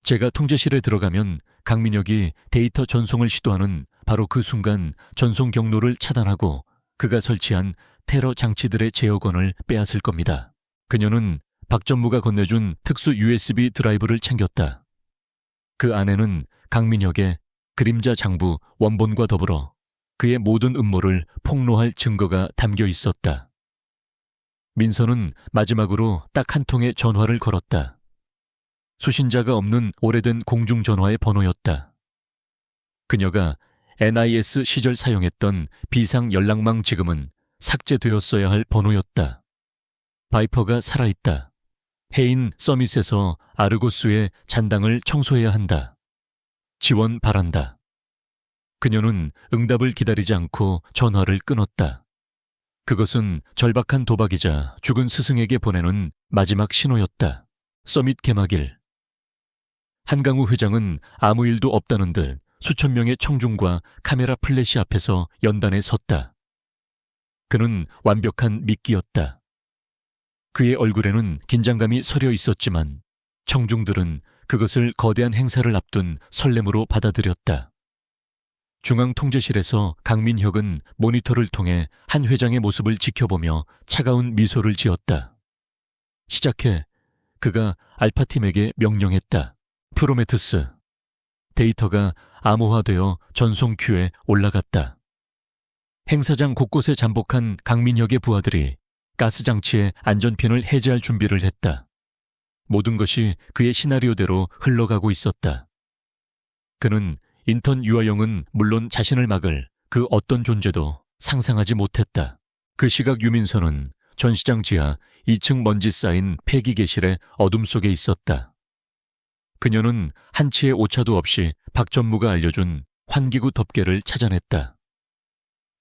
제가 통제실에 들어가면 강민혁이 데이터 전송을 시도하는 바로 그 순간 전송 경로를 차단하고 그가 설치한 테러 장치들의 제어권을 빼앗을 겁니다. 그녀는 박 전무가 건네준 특수 USB 드라이브를 챙겼다. 그 안에는 강민혁의 그림자 장부 원본과 더불어 그의 모든 음모를 폭로할 증거가 담겨 있었다. 민서는 마지막으로 딱 한 통의 전화를 걸었다. 수신자가 없는 오래된 공중전화의 번호였다. 그녀가 NIS 시절 사용했던 비상 연락망 지금은 삭제되었어야 할 번호였다. 바이퍼가 살아있다. 해인 서밋에서 아르고스의 잔당을 청소해야 한다. 지원 바란다. 그녀는 응답을 기다리지 않고 전화를 끊었다. 그것은 절박한 도박이자 죽은 스승에게 보내는 마지막 신호였다. 서밋 개막일. 한강우 회장은 아무 일도 없다는 듯 수천 명의 청중과 카메라 플래시 앞에서 연단에 섰다. 그는 완벽한 미끼였다. 그의 얼굴에는 긴장감이 서려 있었지만 청중들은 그것을 거대한 행사를 앞둔 설렘으로 받아들였다. 중앙통제실에서 강민혁은 모니터를 통해 한 회장의 모습을 지켜보며 차가운 미소를 지었다. 시작해. 그가 알파팀에게 명령했다. 프로메테우스. 데이터가 암호화되어 전송 큐에 올라갔다. 행사장 곳곳에 잠복한 강민혁의 부하들이 가스장치의 안전핀을 해제할 준비를 했다. 모든 것이 그의 시나리오대로 흘러가고 있었다. 그는 인턴 유아영은 물론 자신을 막을 그 어떤 존재도 상상하지 못했다. 그 시각 유민서는 전시장 지하 2층 먼지 쌓인 폐기계실의 어둠 속에 있었다. 그녀는 한치의 오차도 없이 박 전무가 알려준 환기구 덮개를 찾아냈다.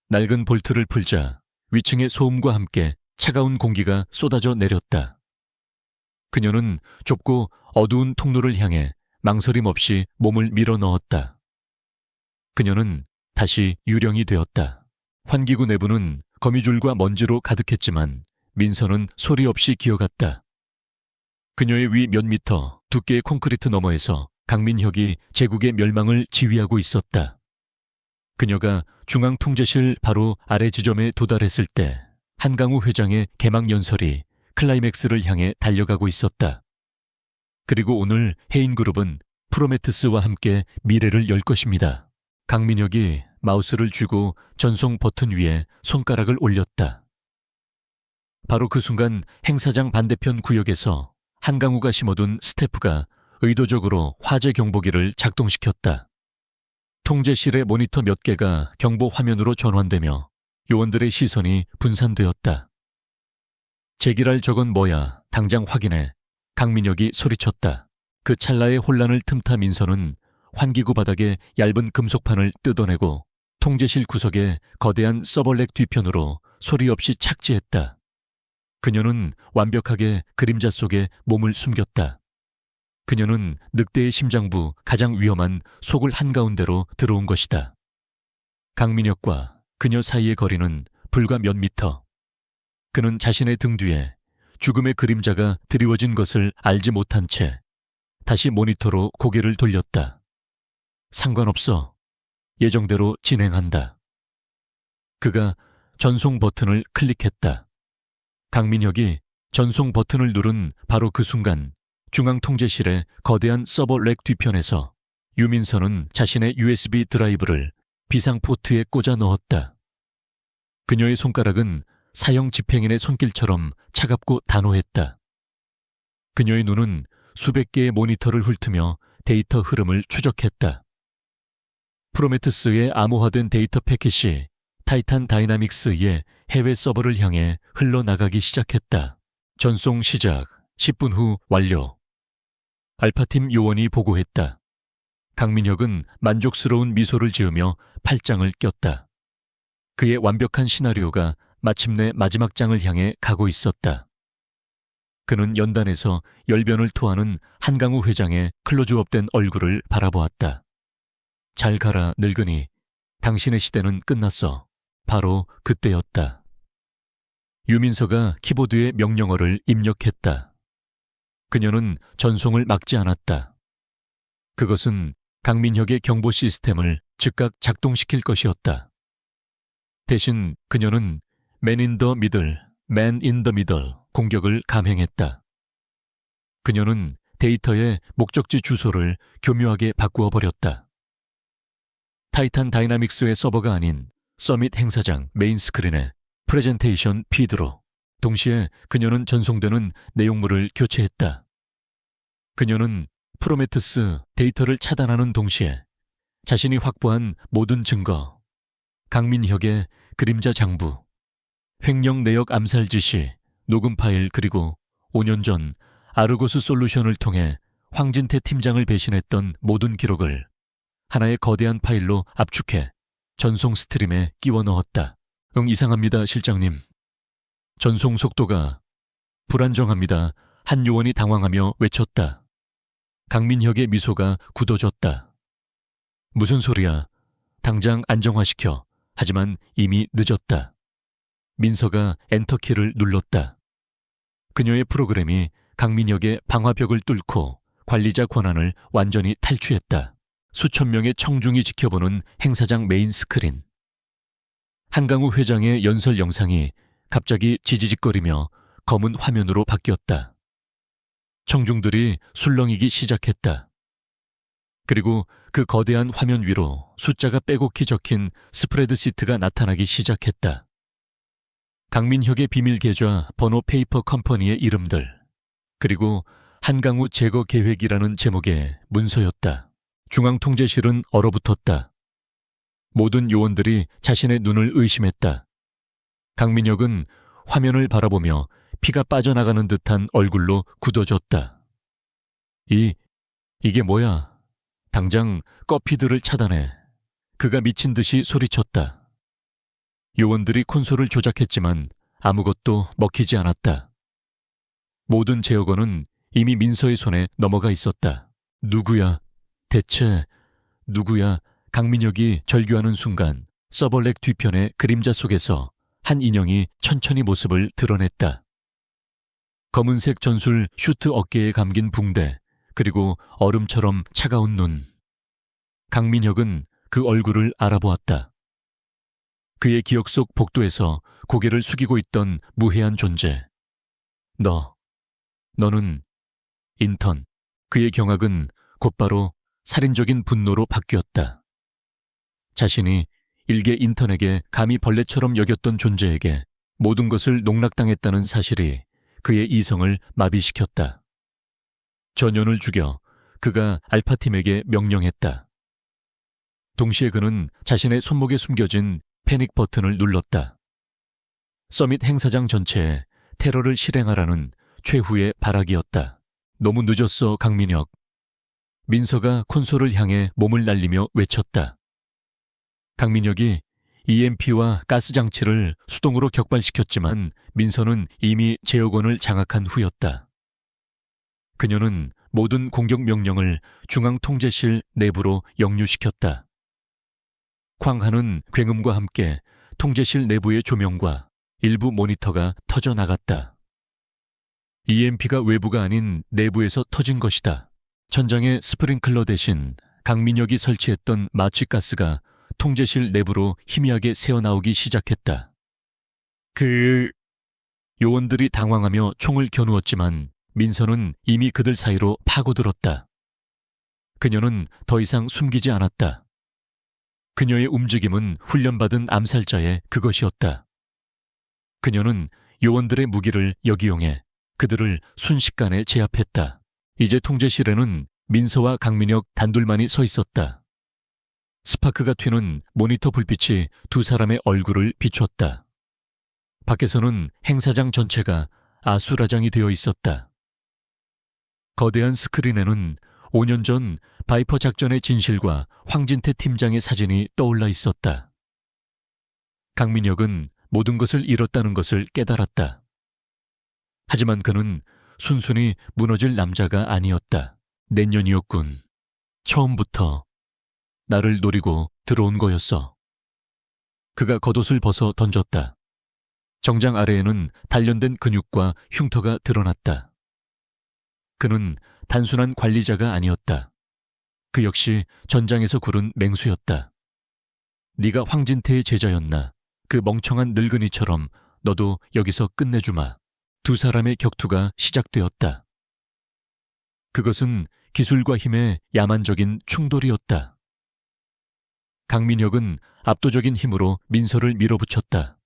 낡은 볼트를 풀자 위층의 소음과 함께 차가운 공기가 쏟아져 내렸다. 그녀는 좁고 어두운 통로를 향해 망설임 없이 몸을 밀어 넣었다. 그녀는 다시 유령이 되었다. 환기구 내부는 거미줄과 먼지로 가득했지만 민서는 소리 없이 기어갔다. 그녀의 위 몇 미터 두께의 콘크리트 너머에서 강민혁이 제국의 멸망을 지휘하고 있었다. 그녀가 중앙통제실 바로 아래 지점에 도달했을 때 한강우 회장의 개막연설이 클라이맥스를 향해 달려가고 있었다. 그리고 오늘 해인그룹은 프로메테우스와 함께 미래를 열 것입니다. 강민혁이 마우스를 쥐고 전송 버튼 위에 손가락을 올렸다. 바로 그 순간 행사장 반대편 구역에서 한강우가 심어둔 스태프가 의도적으로 화재 경보기를 작동시켰다. 통제실의 모니터 몇 개가 경보 화면으로 전환되며 요원들의 시선이 분산되었다. 제기랄 저건 뭐야, 당장 확인해. 강민혁이 소리쳤다. 그 찰나의 혼란을 틈타 민서는 환기구 바닥에 얇은 금속판을 뜯어내고 통제실 구석에 거대한 서벌렉 뒤편으로 소리 없이 착지했다. 그녀는 완벽하게 그림자 속에 몸을 숨겼다. 그녀는 늑대의 심장부 가장 위험한 속을 한가운데로 들어온 것이다. 강민혁과 그녀 사이의 거리는 불과 몇 미터. 그는 자신의 등 뒤에 죽음의 그림자가 드리워진 것을 알지 못한 채 다시 모니터로 고개를 돌렸다. 상관없어. 예정대로 진행한다. 그가 전송 버튼을 클릭했다. 강민혁이 전송 버튼을 누른 바로 그 순간 중앙통제실의 거대한 서버 렉 뒤편에서 유민서는 자신의 USB 드라이브를 비상포트에 꽂아 넣었다. 그녀의 손가락은 사형 집행인의 손길처럼 차갑고 단호했다. 그녀의 눈은 수백 개의 모니터를 훑으며 데이터 흐름을 추적했다. 프로메테스의 암호화된 데이터 패킷이 타이탄 다이나믹스의 해외 서버를 향해 흘러나가기 시작했다. 전송 시작, 10분 후 완료. 알파팀 요원이 보고했다. 강민혁은 만족스러운 미소를 지으며 팔짱을 꼈다. 그의 완벽한 시나리오가 마침내 마지막 장을 향해 가고 있었다. 그는 연단에서 열변을 토하는 한강우 회장의 클로즈업된 얼굴을 바라보았다. 잘 가라, 늙은이. 당신의 시대는 끝났어. 바로 그때였다. 유민서가 키보드에 명령어를 입력했다. 그녀는 전송을 막지 않았다. 그것은 강민혁의 경보 시스템을 즉각 작동시킬 것이었다. 대신 그녀는 Man in the Middle, Man in the Middle 공격을 감행했다. 그녀는 데이터의 목적지 주소를 교묘하게 바꾸어 버렸다. 타이탄 다이나믹스의 서버가 아닌 서밋 행사장 메인 스크린에 프레젠테이션 피드로 동시에 그녀는 전송되는 내용물을 교체했다. 그녀는 프로메테스 데이터를 차단하는 동시에 자신이 확보한 모든 증거, 강민혁의 그림자 장부, 횡령 내역 암살 지시, 녹음 파일 그리고 5년 전 아르고스 솔루션을 통해 황진태 팀장을 배신했던 모든 기록을 하나의 거대한 파일로 압축해 전송 스트림에 끼워 넣었다. 이상합니다, 실장님. 전송 속도가 불안정합니다. 한 요원이 당황하며 외쳤다. 강민혁의 미소가 굳어졌다. 무슨 소리야. 당장 안정화시켜. 하지만 이미 늦었다. 민서가 엔터키를 눌렀다. 그녀의 프로그램이 강민혁의 방화벽을 뚫고 관리자 권한을 완전히 탈취했다. 수천 명의 청중이 지켜보는 행사장 메인 스크린. 한강우 회장의 연설 영상이 갑자기 지지직거리며 검은 화면으로 바뀌었다. 청중들이 술렁이기 시작했다. 그리고 그 거대한 화면 위로 숫자가 빼곡히 적힌 스프레드 시트가 나타나기 시작했다. 강민혁의 비밀 계좌 번호 페이퍼 컴퍼니의 이름들, 그리고 한강우 제거 계획이라는 제목의 문서였다. 중앙통제실은 얼어붙었다. 모든 요원들이 자신의 눈을 의심했다. 강민혁은 화면을 바라보며 피가 빠져나가는 듯한 얼굴로 굳어졌다. 이게 뭐야? 당장 꺼피들을 차단해. 그가 미친 듯이 소리쳤다. 요원들이 콘솔을 조작했지만 아무것도 먹히지 않았다. 모든 제어건은 이미 민서의 손에 넘어가 있었다. 누구야? 대체 누구야? 강민혁이 절규하는 순간 서버렉 뒤편의 그림자 속에서 한 인형이 천천히 모습을 드러냈다. 검은색 전술 슈트 어깨에 감긴 붕대, 그리고 얼음처럼 차가운 눈. 강민혁은 그 얼굴을 알아보았다. 그의 기억 속 복도에서 고개를 숙이고 있던 무해한 존재. 너는 인턴. 그의 경악은 곧바로 살인적인 분노로 바뀌었다. 자신이 일개 인턴에게 감히 벌레처럼 여겼던 존재에게 모든 것을 농락당했다는 사실이 그의 이성을 마비시켰다. 전연을 죽여 그가 알파팀에게 명령했다. 동시에 그는 자신의 손목에 숨겨진 패닉 버튼을 눌렀다. 서밋 행사장 전체에 테러를 실행하라는 최후의 발악이었다. 너무 늦었어, 강민혁. 민서가 콘솔을 향해 몸을 날리며 외쳤다. 강민혁이 EMP와 가스 장치를 수동으로 격발시켰지만 민서는 이미 제어권을 장악한 후였다. 그녀는 모든 공격 명령을 중앙통제실 내부로 역류시켰다. 쾅하는 굉음과 함께 통제실 내부의 조명과 일부 모니터가 터져 나갔다. EMP가 외부가 아닌 내부에서 터진 것이다. 천장에 스프링클러 대신 강민혁이 설치했던 마취가스가 통제실 내부로 희미하게 새어나오기 시작했다. 요원들이 당황하며 총을 겨누었지만 민서는 이미 그들 사이로 파고들었다. 그녀는 더 이상 숨기지 않았다. 그녀의 움직임은 훈련받은 암살자의 그것이었다. 그녀는 요원들의 무기를 역이용해 그들을 순식간에 제압했다. 이제 통제실에는 민서와 강민혁 단둘만이 서 있었다. 스파크가 튀는 모니터 불빛이 두 사람의 얼굴을 비췄다. 밖에서는 행사장 전체가 아수라장이 되어 있었다. 거대한 스크린에는 5년 전 바이퍼 작전의 진실과 황진태 팀장의 사진이 떠올라 있었다. 강민혁은 모든 것을 잃었다는 것을 깨달았다. 하지만 그는 순순히 무너질 남자가 아니었다. 내년이었군. 처음부터 나를 노리고 들어온 거였어. 그가 겉옷을 벗어 던졌다. 정장 아래에는 단련된 근육과 흉터가 드러났다. 그는 단순한 관리자가 아니었다. 그 역시 전장에서 구른 맹수였다. 네가 황진태의 제자였나? 그 멍청한 늙은이처럼 너도 여기서 끝내주마. 두 사람의 격투가 시작되었다. 그것은 기술과 힘의 야만적인 충돌이었다. 강민혁은 압도적인 힘으로 민서를 밀어붙였다.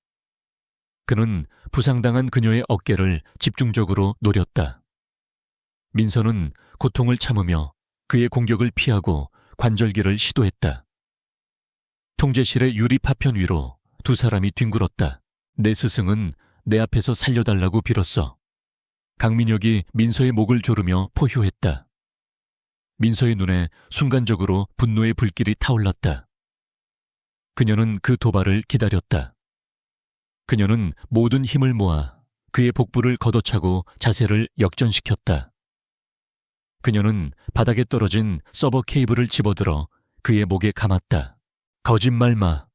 그는 부상당한 그녀의 어깨를 집중적으로 노렸다. 민서는 고통을 참으며 그의 공격을 피하고 관절기를 시도했다. 통제실의 유리 파편 위로 두 사람이 뒹굴었다. 내 스승은 내 앞에서 살려달라고 빌었어. 강민혁이 민서의 목을 조르며 포효했다. 민서의 눈에 순간적으로 분노의 불길이 타올랐다. 그녀는 그 도발을 기다렸다. 그녀는 모든 힘을 모아 그의 복부를 걷어차고 자세를 역전시켰다. 그녀는 바닥에 떨어진 서버 케이블을 집어들어 그의 목에 감았다. 거짓말 마.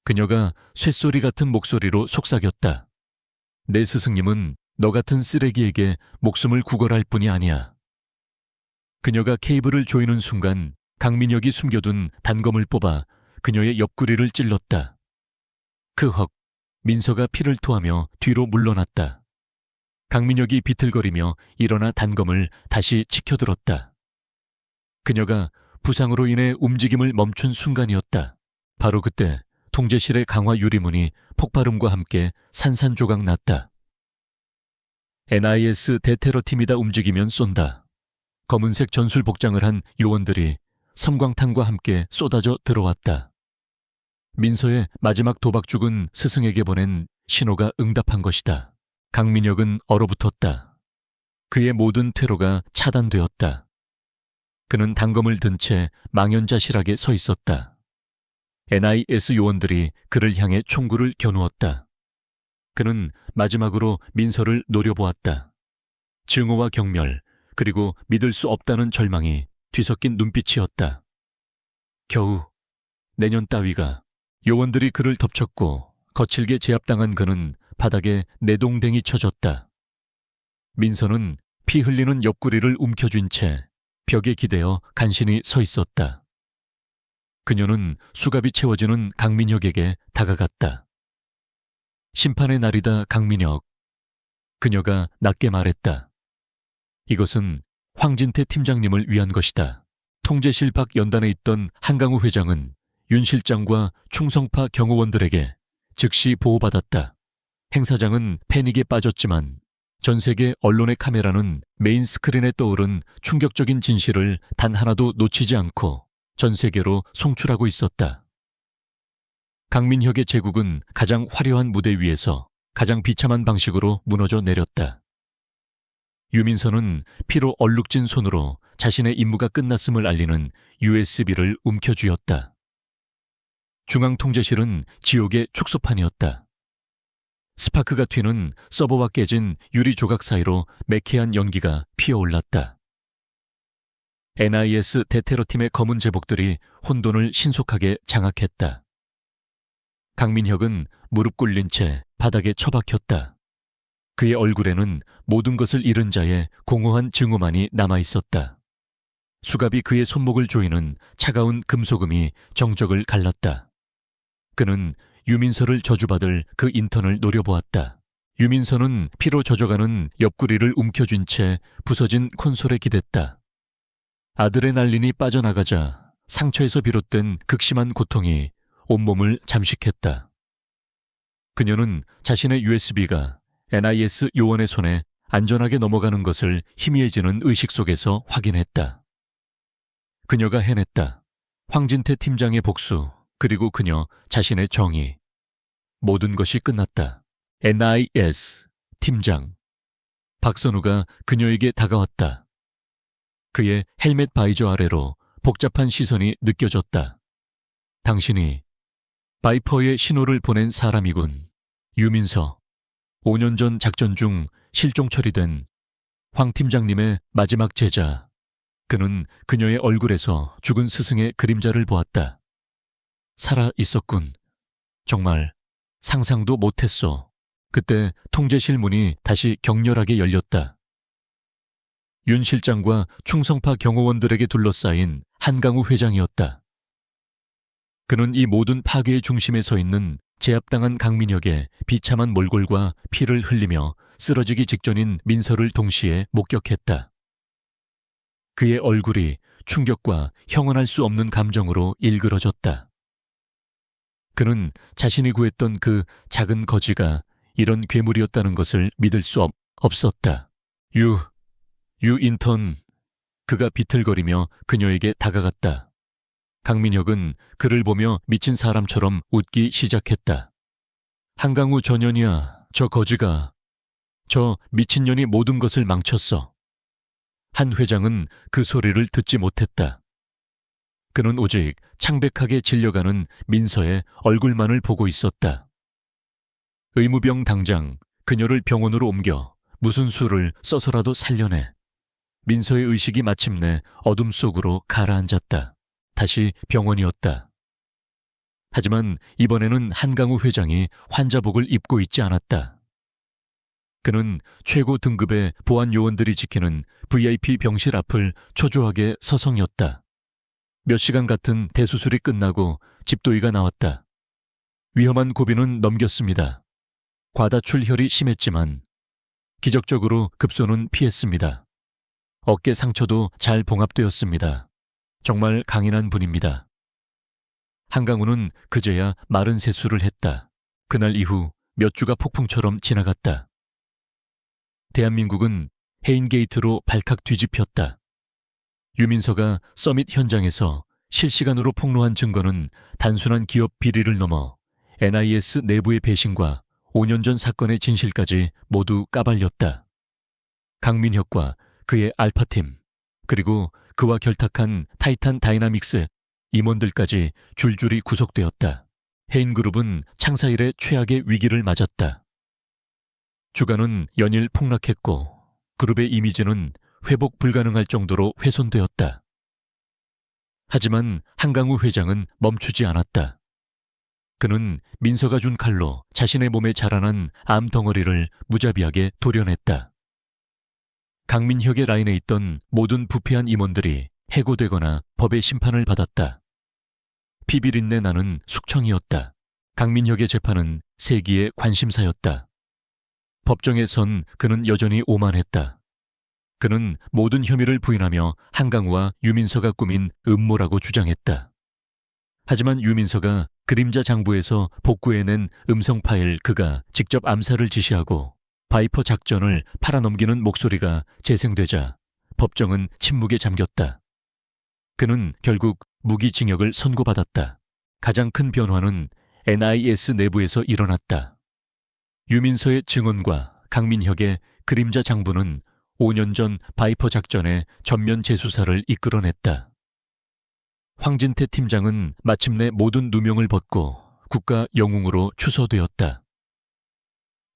그녀가 쇳소리 같은 목소리로 속삭였다. 내 스승님은 너 같은 쓰레기에게 목숨을 구걸할 뿐이 아니야. 그녀가 케이블을 조이는 순간 강민혁이 숨겨둔 단검을 뽑아 그녀의 옆구리를 찔렀다. 헉, 민서가 피를 토하며 뒤로 물러났다. 강민혁이 비틀거리며 일어나 단검을 다시 치켜들었다. 그녀가 부상으로 인해 움직임을 멈춘 순간이었다. 바로 그때 통제실의 강화 유리문이 폭발음과 함께 산산조각 났다. NIS 대테러팀이다. 움직이면 쏜다. 검은색 전술 복장을 한 요원들이 섬광탄과 함께 쏟아져 들어왔다. 민서의 마지막 도박죽은 스승에게 보낸 신호가 응답한 것이다. 강민혁은 얼어붙었다. 그의 모든 퇴로가 차단되었다. 그는 단검을 든 채 망연자실하게 서 있었다. NIS 요원들이 그를 향해 총구를 겨누었다. 그는 마지막으로 민서를 노려보았다. 증오와 경멸, 그리고 믿을 수 없다는 절망이 뒤섞인 눈빛이었다. 겨우 내년 따위가. 요원들이 그를 덮쳤고 거칠게 제압당한 그는 바닥에 내동댕이 쳐졌다. 민서는 피 흘리는 옆구리를 움켜쥔 채 벽에 기대어 간신히 서 있었다. 그녀는 수갑이 채워지는 강민혁에게 다가갔다. 심판의 날이다, 강민혁. 그녀가 낮게 말했다. 이것은 황진태 팀장님을 위한 것이다. 통제실 밖 연단에 있던 한강우 회장은 윤 실장과 충성파 경호원들에게 즉시 보호받았다. 행사장은 패닉에 빠졌지만 전 세계 언론의 카메라는 메인 스크린에 떠오른 충격적인 진실을 단 하나도 놓치지 않고 전 세계로 송출하고 있었다. 강민혁의 제국은 가장 화려한 무대 위에서 가장 비참한 방식으로 무너져 내렸다. 유민서는 피로 얼룩진 손으로 자신의 임무가 끝났음을 알리는 USB를 움켜쥐었다. 중앙통제실은 지옥의 축소판이었다. 스파크가 튀는 서버와 깨진 유리 조각 사이로 매캐한 연기가 피어올랐다. NIS 대테러팀의 검은 제복들이 혼돈을 신속하게 장악했다. 강민혁은 무릎 꿇린 채 바닥에 처박혔다. 그의 얼굴에는 모든 것을 잃은 자의 공허한 증오만이 남아있었다. 수갑이 그의 손목을 조이는 차가운 금소금이 정적을 갈랐다. 그는 유민서를 저주받을 그 인턴을 노려보았다. 유민서는 피로 젖어가는 옆구리를 움켜쥔 채 부서진 콘솔에 기댔다. 아드레날린이 빠져나가자 상처에서 비롯된 극심한 고통이 온몸을 잠식했다. 그녀는 자신의 USB가 NIS 요원의 손에 안전하게 넘어가는 것을 희미해지는 의식 속에서 확인했다. 그녀가 해냈다. 황진태 팀장의 복수, 그리고 그녀 자신의 정의. 모든 것이 끝났다. NIS 팀장. 박선우가 그녀에게 다가왔다. 그의 헬멧 바이저 아래로 복잡한 시선이 느껴졌다. 당신이 바이퍼의 신호를 보낸 사람이군. 유민서. 5년 전 작전 중 실종 처리된 황 팀장님의 마지막 제자. 그는 그녀의 얼굴에서 죽은 스승의 그림자를 보았다. 살아 있었군. 정말 상상도 못했어. 그때 통제실 문이 다시 격렬하게 열렸다. 윤 실장과 충성파 경호원들에게 둘러싸인 한강우 회장이었다. 그는 이 모든 파괴의 중심에 서 있는 제압당한 강민혁의 비참한 몰골과 피를 흘리며 쓰러지기 직전인 민서를 동시에 목격했다. 그의 얼굴이 충격과 형언할 수 없는 감정으로 일그러졌다. 그는 자신이 구했던 그 작은 거지가 이런 괴물이었다는 것을 믿을 수 없었다. 유 인턴. 그가 비틀거리며 그녀에게 다가갔다. 강민혁은 그를 보며 미친 사람처럼 웃기 시작했다. 한강우 전현이야, 저 거지가. 저 미친년이 모든 것을 망쳤어. 한 회장은 그 소리를 듣지 못했다. 그는 오직 창백하게 질려가는 민서의 얼굴만을 보고 있었다. 의무병 당장 그녀를 병원으로 옮겨 무슨 수를 써서라도 살려내. 민서의 의식이 마침내 어둠 속으로 가라앉았다. 다시 병원이었다. 하지만 이번에는 한강우 회장이 환자복을 입고 있지 않았다. 그는 최고 등급의 보안 요원들이 지키는 VIP 병실 앞을 초조하게 서성였다. 몇 시간 같은 대수술이 끝나고 집도의가 나왔다. 위험한 고비는 넘겼습니다. 과다출혈이 심했지만 기적적으로 급소는 피했습니다. 어깨 상처도 잘 봉합되었습니다. 정말 강인한 분입니다. 한강우는 그제야 마른 세수를 했다. 그날 이후 몇 주가 폭풍처럼 지나갔다. 대한민국은 해인게이트로 발칵 뒤집혔다. 유민서가 서밋 현장에서 실시간으로 폭로한 증거는 단순한 기업 비리를 넘어 NIS 내부의 배신과 5년 전 사건의 진실까지 모두 까발렸다. 강민혁과 그의 알파팀, 그리고 그와 결탁한 타이탄 다이나믹스 임원들까지 줄줄이 구속되었다. 해인그룹은 창사 이래 최악의 위기를 맞았다. 주가는 연일 폭락했고 그룹의 이미지는 회복 불가능할 정도로 훼손되었다. 하지만 한강우 회장은 멈추지 않았다. 그는 민서가 준 칼로 자신의 몸에 자라난 암 덩어리를 무자비하게 도려냈다. 강민혁의 라인에 있던 모든 부패한 임원들이 해고되거나 법의 심판을 받았다. 피비린내 나는 숙청이었다. 강민혁의 재판은 세기의 관심사였다. 법정에 선 그는 여전히 오만했다. 그는 모든 혐의를 부인하며 한강우와 유민서가 꾸민 음모라고 주장했다. 하지만 유민서가 그림자 장부에서 복구해낸 음성 파일 그가 직접 암살을 지시하고 바이퍼 작전을 팔아넘기는 목소리가 재생되자 법정은 침묵에 잠겼다. 그는 결국 무기징역을 선고받았다. 가장 큰 변화는 NIS 내부에서 일어났다. 유민서의 증언과 강민혁의 그림자 장부는 5년 전 바이퍼 작전의 전면 재수사를 이끌어냈다. 황진태 팀장은 마침내 모든 누명을 벗고 국가 영웅으로 추서되었다.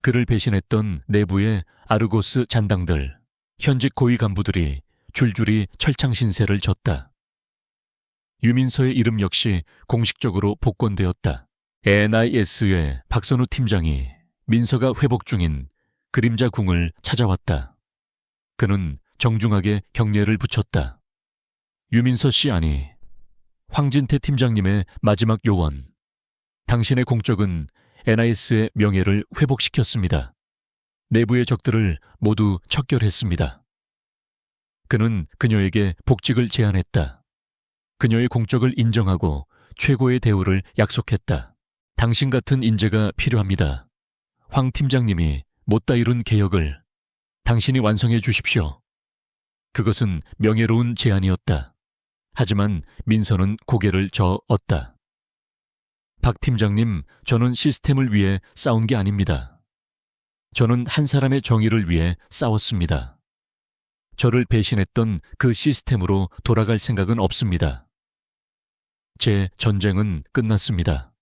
그를 배신했던 내부의 아르고스 잔당들, 현직 고위 간부들이 줄줄이 철창신세를 졌다. 유민서의 이름 역시 공식적으로 복권되었다. NIS의 박선우 팀장이 민서가 회복 중인 그림자 궁을 찾아왔다. 그는 정중하게 경례를 붙였다. 유민서 씨 아니, 황진태 팀장님의 마지막 요원. 당신의 공적은 NIS의 명예를 회복시켰습니다. 내부의 적들을 모두 척결했습니다. 그는 그녀에게 복직을 제안했다. 그녀의 공적을 인정하고 최고의 대우를 약속했다. 당신 같은 인재가 필요합니다. 황 팀장님이 못다 이룬 개혁을 당신이 완성해 주십시오. 그것은 명예로운 제안이었다. 하지만 민서는 고개를 저었다. 박 팀장님, 저는 시스템을 위해 싸운 게 아닙니다. 저는 한 사람의 정의를 위해 싸웠습니다. 저를 배신했던 그 시스템으로 돌아갈 생각은 없습니다. 제 전쟁은 끝났습니다.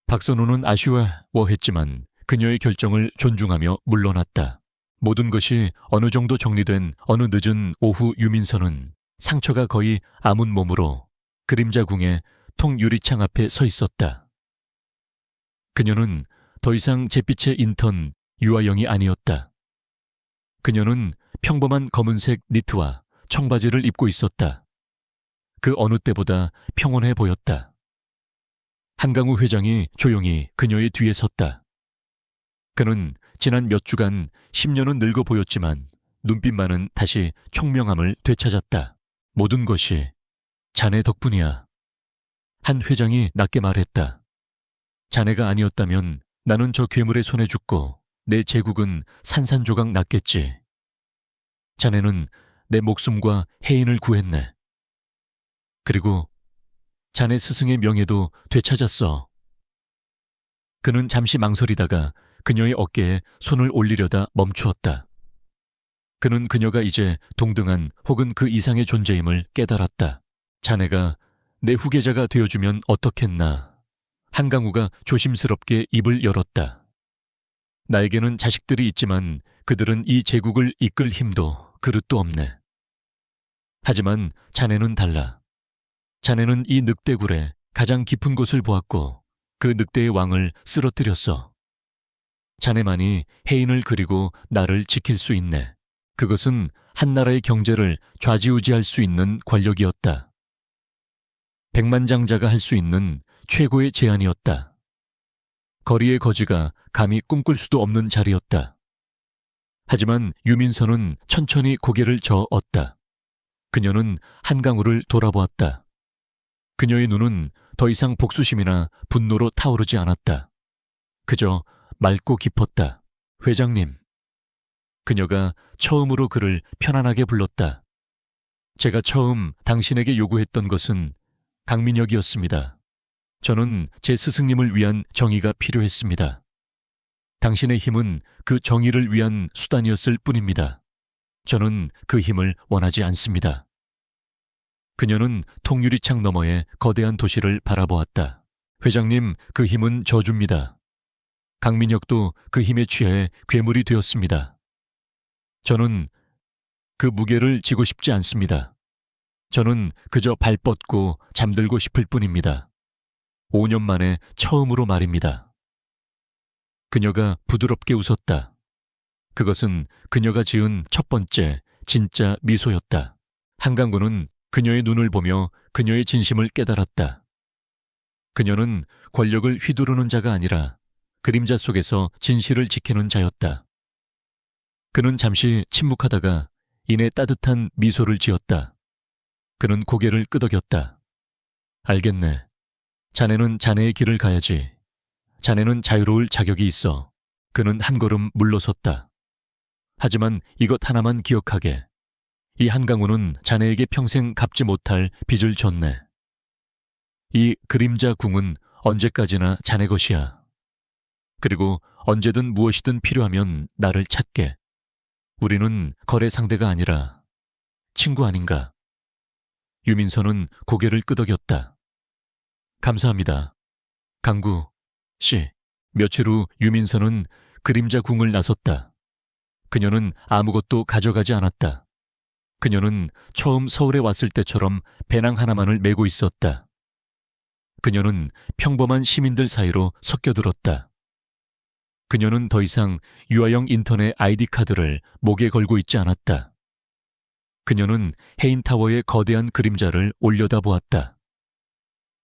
박선우는 아쉬워했지만 그녀의 결정을 존중하며 물러났다. 모든 것이 어느 정도 정리된 어느 늦은 오후 유민서는 상처가 거의 아문 몸으로 그림자궁의 통유리창 앞에 서 있었다. 그녀는 더 이상 잿빛의 인턴 유아영이 아니었다. 그녀는 평범한 검은색 니트와 청바지를 입고 있었다. 그 어느 때보다 평온해 보였다. 한강우 회장이 조용히 그녀의 뒤에 섰다. 그는 지난 몇 주간 10년은 늙어 보였지만 눈빛만은 다시 총명함을 되찾았다. 모든 것이 자네 덕분이야. 한 회장이 낮게 말했다. 자네가 아니었다면 나는 저 괴물의 손에 죽고 내 제국은 산산조각 났겠지. 자네는 내 목숨과 해인을 구했네. 그리고 자네 스승의 명예도 되찾았어. 그는 잠시 망설이다가 그녀의 어깨에 손을 올리려다 멈추었다. 그는 그녀가 이제 동등한 혹은 그 이상의 존재임을 깨달았다. 자네가 내 후계자가 되어주면 어떻겠나. 한강우가 조심스럽게 입을 열었다. 나에게는 자식들이 있지만 그들은 이 제국을 이끌 힘도 그릇도 없네. 하지만 자네는 달라. 자네는 이 늑대굴의 가장 깊은 곳을 보았고 그 늑대의 왕을 쓰러뜨렸어. 자네만이 해인을 그리고 나를 지킬 수 있네. 그것은 한 나라의 경제를 좌지우지할 수 있는 권력이었다. 백만장자가 할 수 있는 최고의 제안이었다. 거리의 거지가 감히 꿈꿀 수도 없는 자리였다. 하지만 유민서는 천천히 고개를 저었다. 그녀는 한강우를 돌아보았다. 그녀의 눈은 더 이상 복수심이나 분노로 타오르지 않았다. 그저 맑고 깊었다. 회장님. 그녀가 처음으로 그를 편안하게 불렀다. 제가 처음 당신에게 요구했던 것은 강민혁이었습니다. 저는 제 스승님을 위한 정의가 필요했습니다. 당신의 힘은 그 정의를 위한 수단이었을 뿐입니다. 저는 그 힘을 원하지 않습니다. 그녀는 통유리창 너머의 거대한 도시를 바라보았다. 회장님, 그 힘은 저주입니다. 강민혁도 그 힘에 취해 괴물이 되었습니다. 저는 그 무게를 지고 싶지 않습니다. 저는 그저 발 뻗고 잠들고 싶을 뿐입니다. 5년 만에 처음으로 말입니다. 그녀가 부드럽게 웃었다. 그것은 그녀가 지은 첫 번째 진짜 미소였다. 한강구는 그녀의 눈을 보며 그녀의 진심을 깨달았다. 그녀는 권력을 휘두르는 자가 아니라 그림자 속에서 진실을 지키는 자였다. 그는 잠시 침묵하다가 이내 따뜻한 미소를 지었다. 그는 고개를 끄덕였다. 알겠네. 자네는 자네의 길을 가야지. 자네는 자유로울 자격이 있어. 그는 한 걸음 물러섰다. 하지만 이것 하나만 기억하게. 이 한강우는 자네에게 평생 갚지 못할 빚을 졌네. 이 그림자 궁은 언제까지나 자네 것이야. 그리고 언제든 무엇이든 필요하면 나를 찾게. 우리는 거래 상대가 아니라 친구 아닌가? 유민선은 고개를 끄덕였다. 감사합니다. 강구 씨. 며칠 후 유민선은 그림자 궁을 나섰다. 그녀는 아무것도 가져가지 않았다. 그녀는 처음 서울에 왔을 때처럼 배낭 하나만을 메고 있었다. 그녀는 평범한 시민들 사이로 섞여들었다. 그녀는 더 이상 유아용 인터넷 아이디 카드를 목에 걸고 있지 않았다. 그녀는 해인타워의 거대한 그림자를 올려다보았다.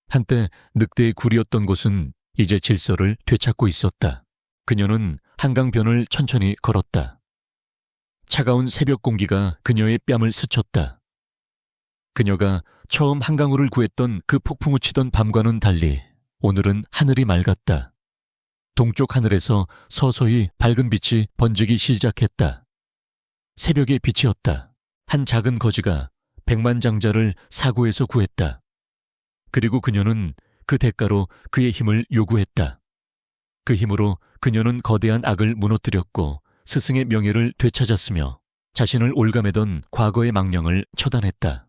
한때 늑대의 굴이었던 곳은 이제 질서를 되찾고 있었다. 그녀는 한강변을 천천히 걸었다. 차가운 새벽 공기가 그녀의 뺨을 스쳤다. 그녀가 처음 한강우를 구했던 그 폭풍우 치던 밤과는 달리 오늘은 하늘이 맑았다. 동쪽 하늘에서 서서히 밝은 빛이 번지기 시작했다. 새벽의 빛이었다. 한 작은 거지가 백만장자를 사고에서 구했다. 그리고 그녀는 그 대가로 그의 힘을 요구했다. 그 힘으로 그녀는 거대한 악을 무너뜨렸고 스승의 명예를 되찾았으며 자신을 올가매던 과거의 망령을 처단했다.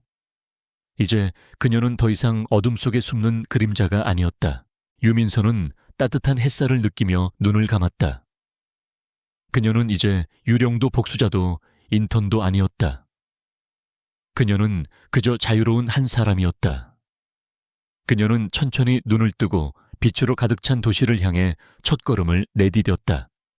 이제 그녀는 더 이상 어둠 속에 숨는 그림자가 아니었다. 유민선은 따뜻한 햇살을 느끼며 눈을 감았다. 그녀는 이제 유령도 복수자도 인턴도 아니었다. 그녀는 그저 자유로운 한 사람이었다. 그녀는 천천히 눈을 뜨고 빛으로 가득 찬 도시를 향해 첫걸음을 내디뎠다.